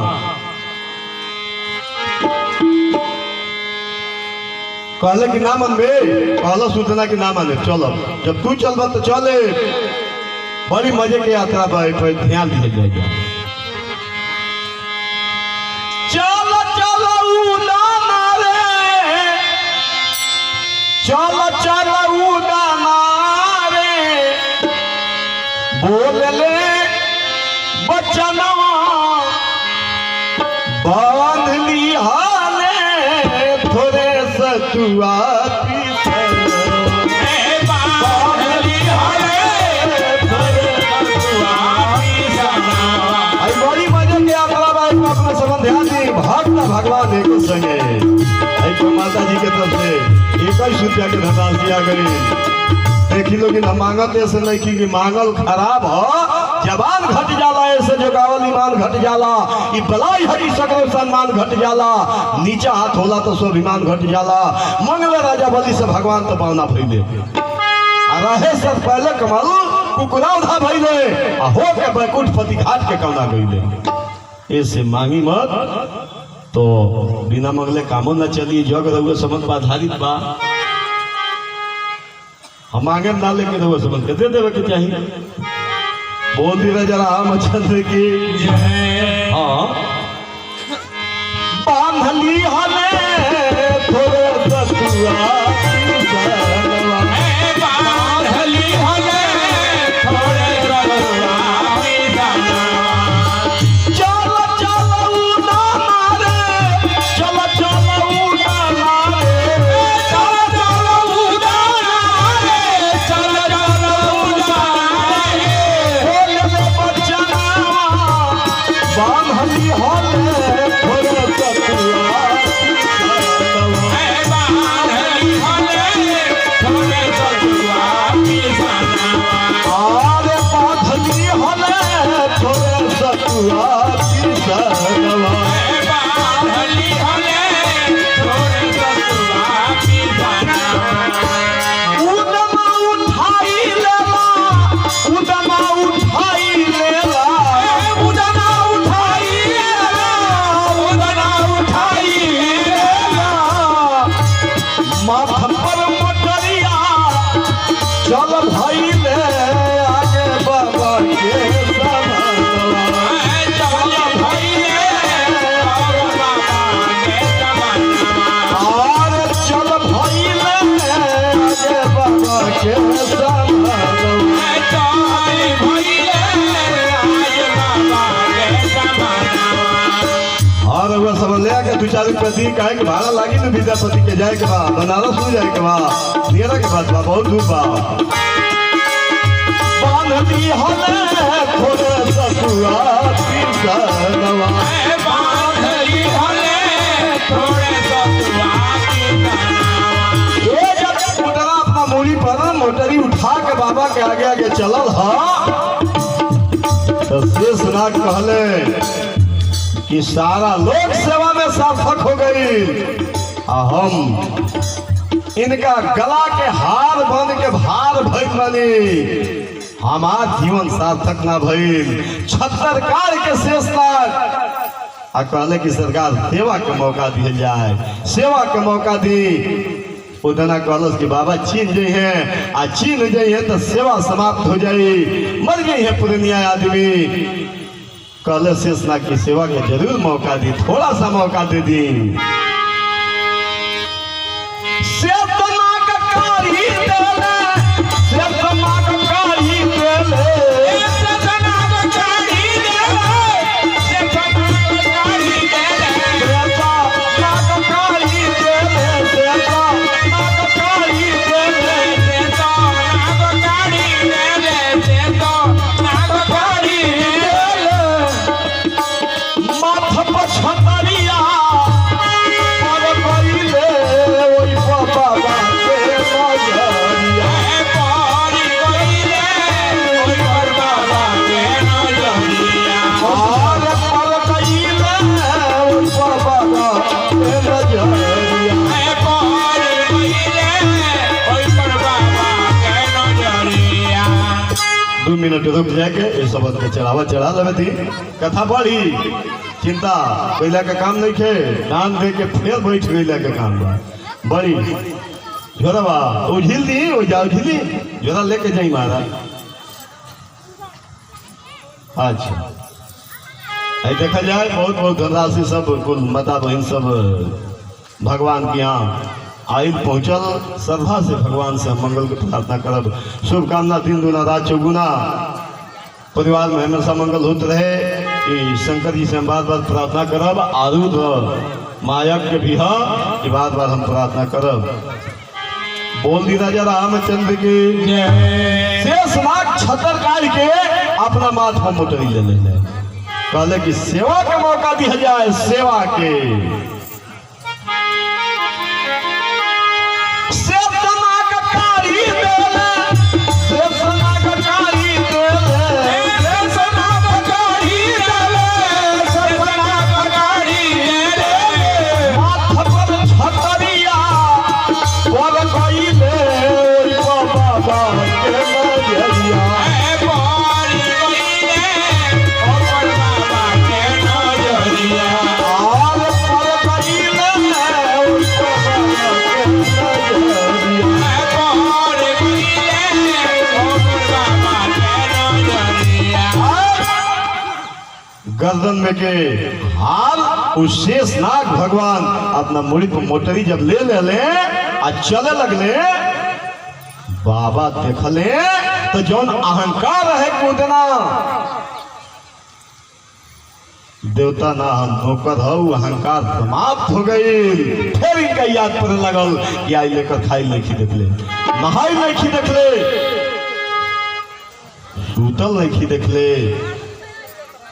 कहले कि ना मनबे, कहलो सूचना कि ना माने, चलो जब तू चलबा तो चले। बड़ी मजे की यात्रा पर ध्यान दिया जाएगा। चलो चलो उड़ाना रे, चलो चलो उड़ाना रे, बोल ले बचनवा बांध ली हाले थोड़े सतुआ भगवान एक संगे। तो माता जी के तरफ से 21 रुपया के धनराशि आ गई। देखी लोग मांगत ऐसे नहीं कि मांगल खराब हो, जबान घट जाला, ऐसे जो गावल ईमान घट जाला, ई बलाई हरी सकल सम्मान घट जाला, नीचा हाथ होला तो स्वाभिमान घट जाला। मंगल राजा बलि से भगवान तो पावना भइले, रहे सब पहले कमल कुकुराधा भइले, हो के बैकुंठपति घाट के कौना गइले। ऐसे मांगी मत तो बिना मंगले कामो न चली। जग रहुए समझ आधारित बा, हम मांगे ना लेके रहुए समझ के दे देवे के चाहिए। बोल दी राजा रामचंद्र की जय। हाँ हाँ बांधली हले थोड़े सतुआ पिसलवा बांधली हले थोड़े सतुआ पिसलवा चल चल उड़ा मारे चल चल उड़ा मारे चल चल उड़ा रे चल चल उड़ा रे बोले बचना बांधली हले थोड़े सतुआ पिसलवा बांधली हले थोड़े सतुआ पिसलवा आरे बांधली हले थोड़े सतुआ पिसलवा बांधली हले थोड़े सतुआ पिसलवा उदमा उठाई लेला उदमा उठाई लेला उदना उठाई लेला उदना उठाई लेला माथा पर मोटरिया चल भाई ले आगे बाबा के सनवा चल भइले और बाबा के जमाना आरे चल भाई ले आगे बाबा के सनवा चल भइले आज बाबा के जमाना और वो सब ले के दू चार प्रति काहे के भाड़ा लागी न विद्यापति के जाए के बा बनारस हो जाए के बा नियरा के बात बा बहुत दूर बा बांधली हले थोड़े सतुआ पिसलवा बांधली हले थोड़े सतुआ पिसलवा ये जब मोटरा अपना मूली पर मोटरी उठा के बाबा के आगे आगे चलल हा तो शेषनाग कहले कि सारा लोक सेवा में सार्थक हो गई हम इनका गला के हार बन के भार भइल बनी हमार जीवन सार्थक ना भइल 76 कार के शेषनाग आ कहले कि सरकार सेवा के मौका दिया जाए सेवा के मौका दी उदना कहलस कि बाबा चीन जाइ है आ चीन जाइ है तो सेवा समाप्त हो जाई मर गई है पुरनिया आदमी कहले शेषनाग की सेवा के जरूर मौका दी थोड़ा सा मौका दे दी शेषनाग कारी देले शेषनाग कारी देले सतनाग कारी देले सतनाग कारी देले शेषनाग कारी देले शेषनाग कारी देले नाग कारी देले नाग कारी देले माथ पर छतरिया और कइले ओइ बाबा के नजरिया पारी कइले ओइ पर बाबा के नजरिया और पर कइले ओइ बाबा के नजरिया पारी कइले ओइ पर बाबा के नजरिया 2 मिनट रुक जाके ये शब्द के चढ़ावा चढ़ा लेवे थी कथा बढ़ी चिंता कैला का काम नहीं खे दान दे के फिर बैठ गईला के काम बा बड़ी झोरा बा उझिल दी ओ जाओ झिली झोरा लेके जाई महाराज अच्छा आई देखा जाए बहुत बहुत धनराशि सब कुल माता बहन सब भगवान के यहाँ आयल पहुँचल श्रद्धा से भगवान से मंगल की प्रार्थना करब शुभकामना 3 दूना रात चौगुना परिवार में हमेशा मंगल होते रहे कि शंकर जी से हम बार बार प्रार्थना करब आरूढ़ मायक के भी है कि बार बार हम प्रार्थना करब बोल दी राजा रामचंद्र की शेषनाग 76 कार के अपना माथ पर मोटरी ले ले कहले कि सेवा का मौका दिया जाए सेवा के शेषनाग कारी देले शेषनाग कारी देले सतनाग कारी देले सतनाग कारी देले माथ पर छतरिया बोल कइले ओइ बाबा के नजरिया पारी कइले ओइ पर बाबा के नजरिया और पर गर्दन में के हार उस शेषनाग भगवान अपना मुड़ी पर मोटरी जब ले ले आ चले लगले, बाबा देखले तो जौन अहंकार है कूदना देवता ना नौकर हो, अहंकार समाप्त हो गई। फिर इनका याद पड़े लगल कि आई लेकर खाई नहीं देख ले, नहाई नहीं देख ले, सूतल नहीं देख ले।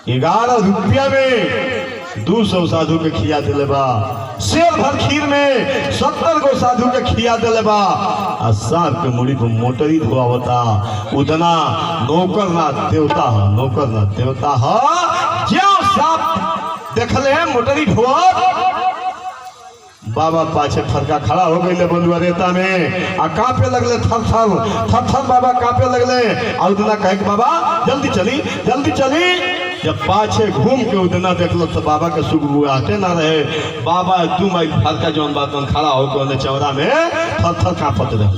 11 रुपया में 200 साधु के खिया दिले बा, शेर भर खीर में 70 गो साधु के खिया दिले बा। आ सांप के मुड़ी पर मोटरी धोआवता, उतना नौकर ना देवता हो, नौकर ना देवता हो। जो सांप देखले मोटरी धोआवत, बाबा पाछे फरका खड़ा हो गई बलुआ रेता में, आ कांपे लगले, थर थर बाबा कांपे लगले। और उतना कहे बाबा जल्दी चली जल्दी चली। जब पाछे घूम के उतना देखलो तो बाबा के सुख आते ना रहे। बाबा 2 माइल फरका जौन बात खड़ा होकर चौरा में थर थर कांपत रहे,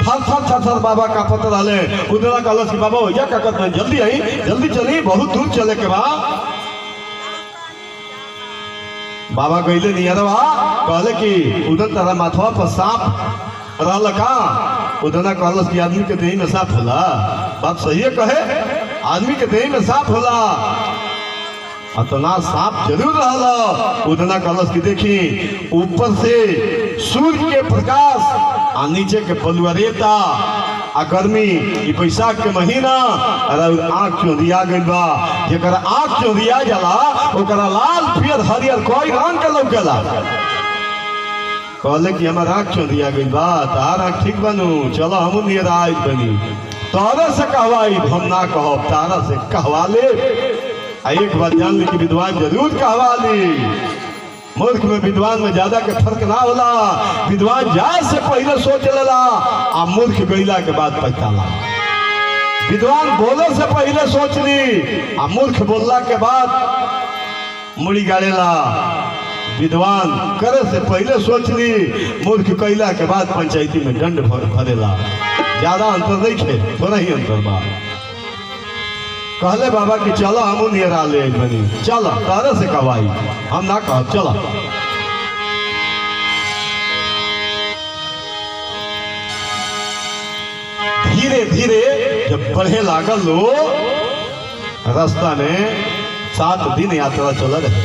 थर थर बाबा कांपत रहे। उतना कहल कि बाबा भैया का कहते जल्दी आई जल्दी चली, बहुत दूर चले के बाद। बाबा गईले नियरवा कहले कि उधर तारा माथवा पर सांप रहल का। उधर कहल कि आदमी के देही में सांप होला, बात सही है कहे, आदमी के देही में सांप होला, अतना सांप जरूर रहल। उधर कहल कि देखी ऊपर से सूर्य के प्रकाश आ नीचे के बलुआ रेता आ गर्मी, ई बैसाख के महीना आँख चौंधिया गई बा। जरा आँख चौंधिया जाला ओकरा लाल पियर हरियर कोई रंग के लौकेला। कहले कि हमार आँख चौंधिया गई बा, तार आँख ठीक बनू, चलो हम नियर आइल बनी, तारा से कहवाई, हम ना कहब, तारा से कहवा ले। एक बात जान ली कि विद्वान जरूर कहवा ली। मूर्ख में विद्वान में ज्यादा के फर्क ना होला। विद्वान जाए से पहले सोच लेला, आ मूर्ख गईला के बाद पछताला। विद्वान बोले से पहले सोच ली, आ मूर्ख बोलला के बाद मुड़ी गाड़ेला। विद्वान करे से पहले सोच ली, मूर्ख कैला के बाद पंचायती में दंड भरेला। ज्यादा अंतर नहीं खे, थोड़ा ही अंतर बा। कहले बाबा कि चलो हम नियरा ले बनी, चलो तारे से कहवाई, हम ना कह, चलो। धीरे धीरे जब बढ़े लागल लो, रास्ता में 7 दिन यात्रा चल रहे।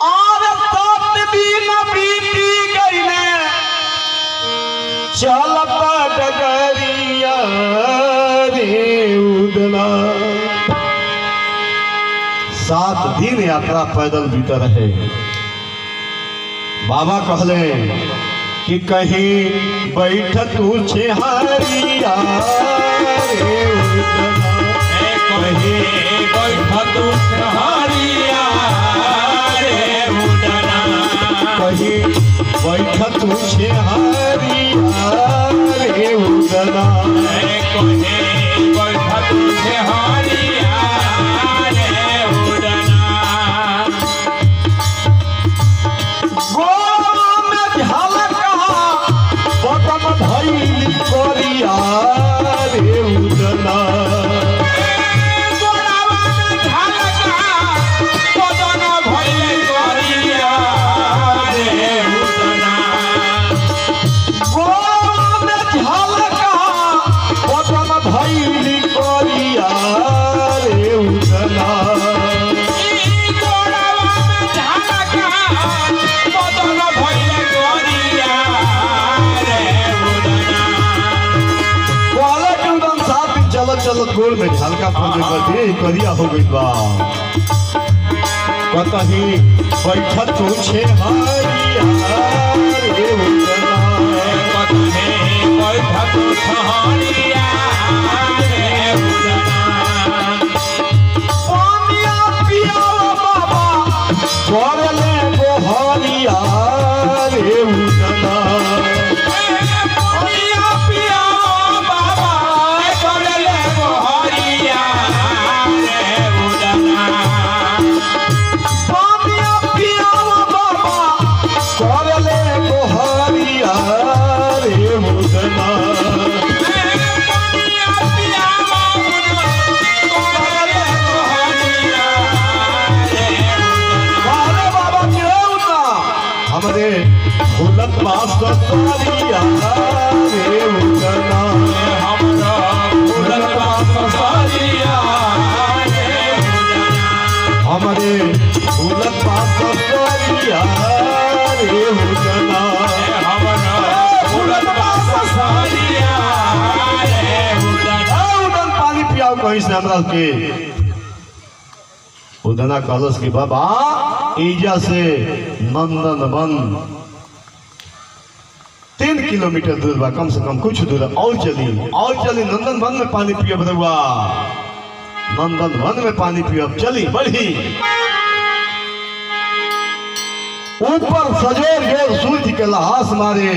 और 7 दिन बीती गई ने चलता डगरिया रे उदला। 7 दिन यात्रा पैदल बीत रहे। बाबा कहले कि कहीं बैठ तू छेहारिया रे उदला, कहीं बैठ तू छेहारिया रे उदला, कहीं बैठ तू छेहारिया रे उदला, कहीं बैठ तू छेहारिया रे उदला। गोल में झलका बटन धैली कोरिया रे उदला, भैली कोरिया रे उदला। चलत चलत गोल में झलका पड़ने पर देह करिया हो गई बा। कतही बैठ तू छेहारिया रे उदला, कहीं बैठ तू छेहारिया रे उदला। पानिया पिया बाबा करले गोहरिया रे उदला, पानिया पिया बाबा करले गोहरिया रे उदला। पानिया पिया बाबा करले गोहरिया रे उदला। पानिया पिया बाबा हमरे फूलत बास ससुरिया रे उजना हमरा फूलत बास ससुरिया रे उजना हमरे फूलत बास ससुरिया रे उजना हमरा फूलत बास ससुरिया रे उजना उदन पानी पियाओ कहीं से हमरा के उदना कलश के बाबा ईजा से नंदन वन 3 किलोमीटर दूर बा, कम से कम कुछ दूर और चली नंदन वन में पानी पियब रहुआ, नंदन वन में पानी पियब चली बढ़ी। ऊपर सजोर गेल सूर्य के लहास मारे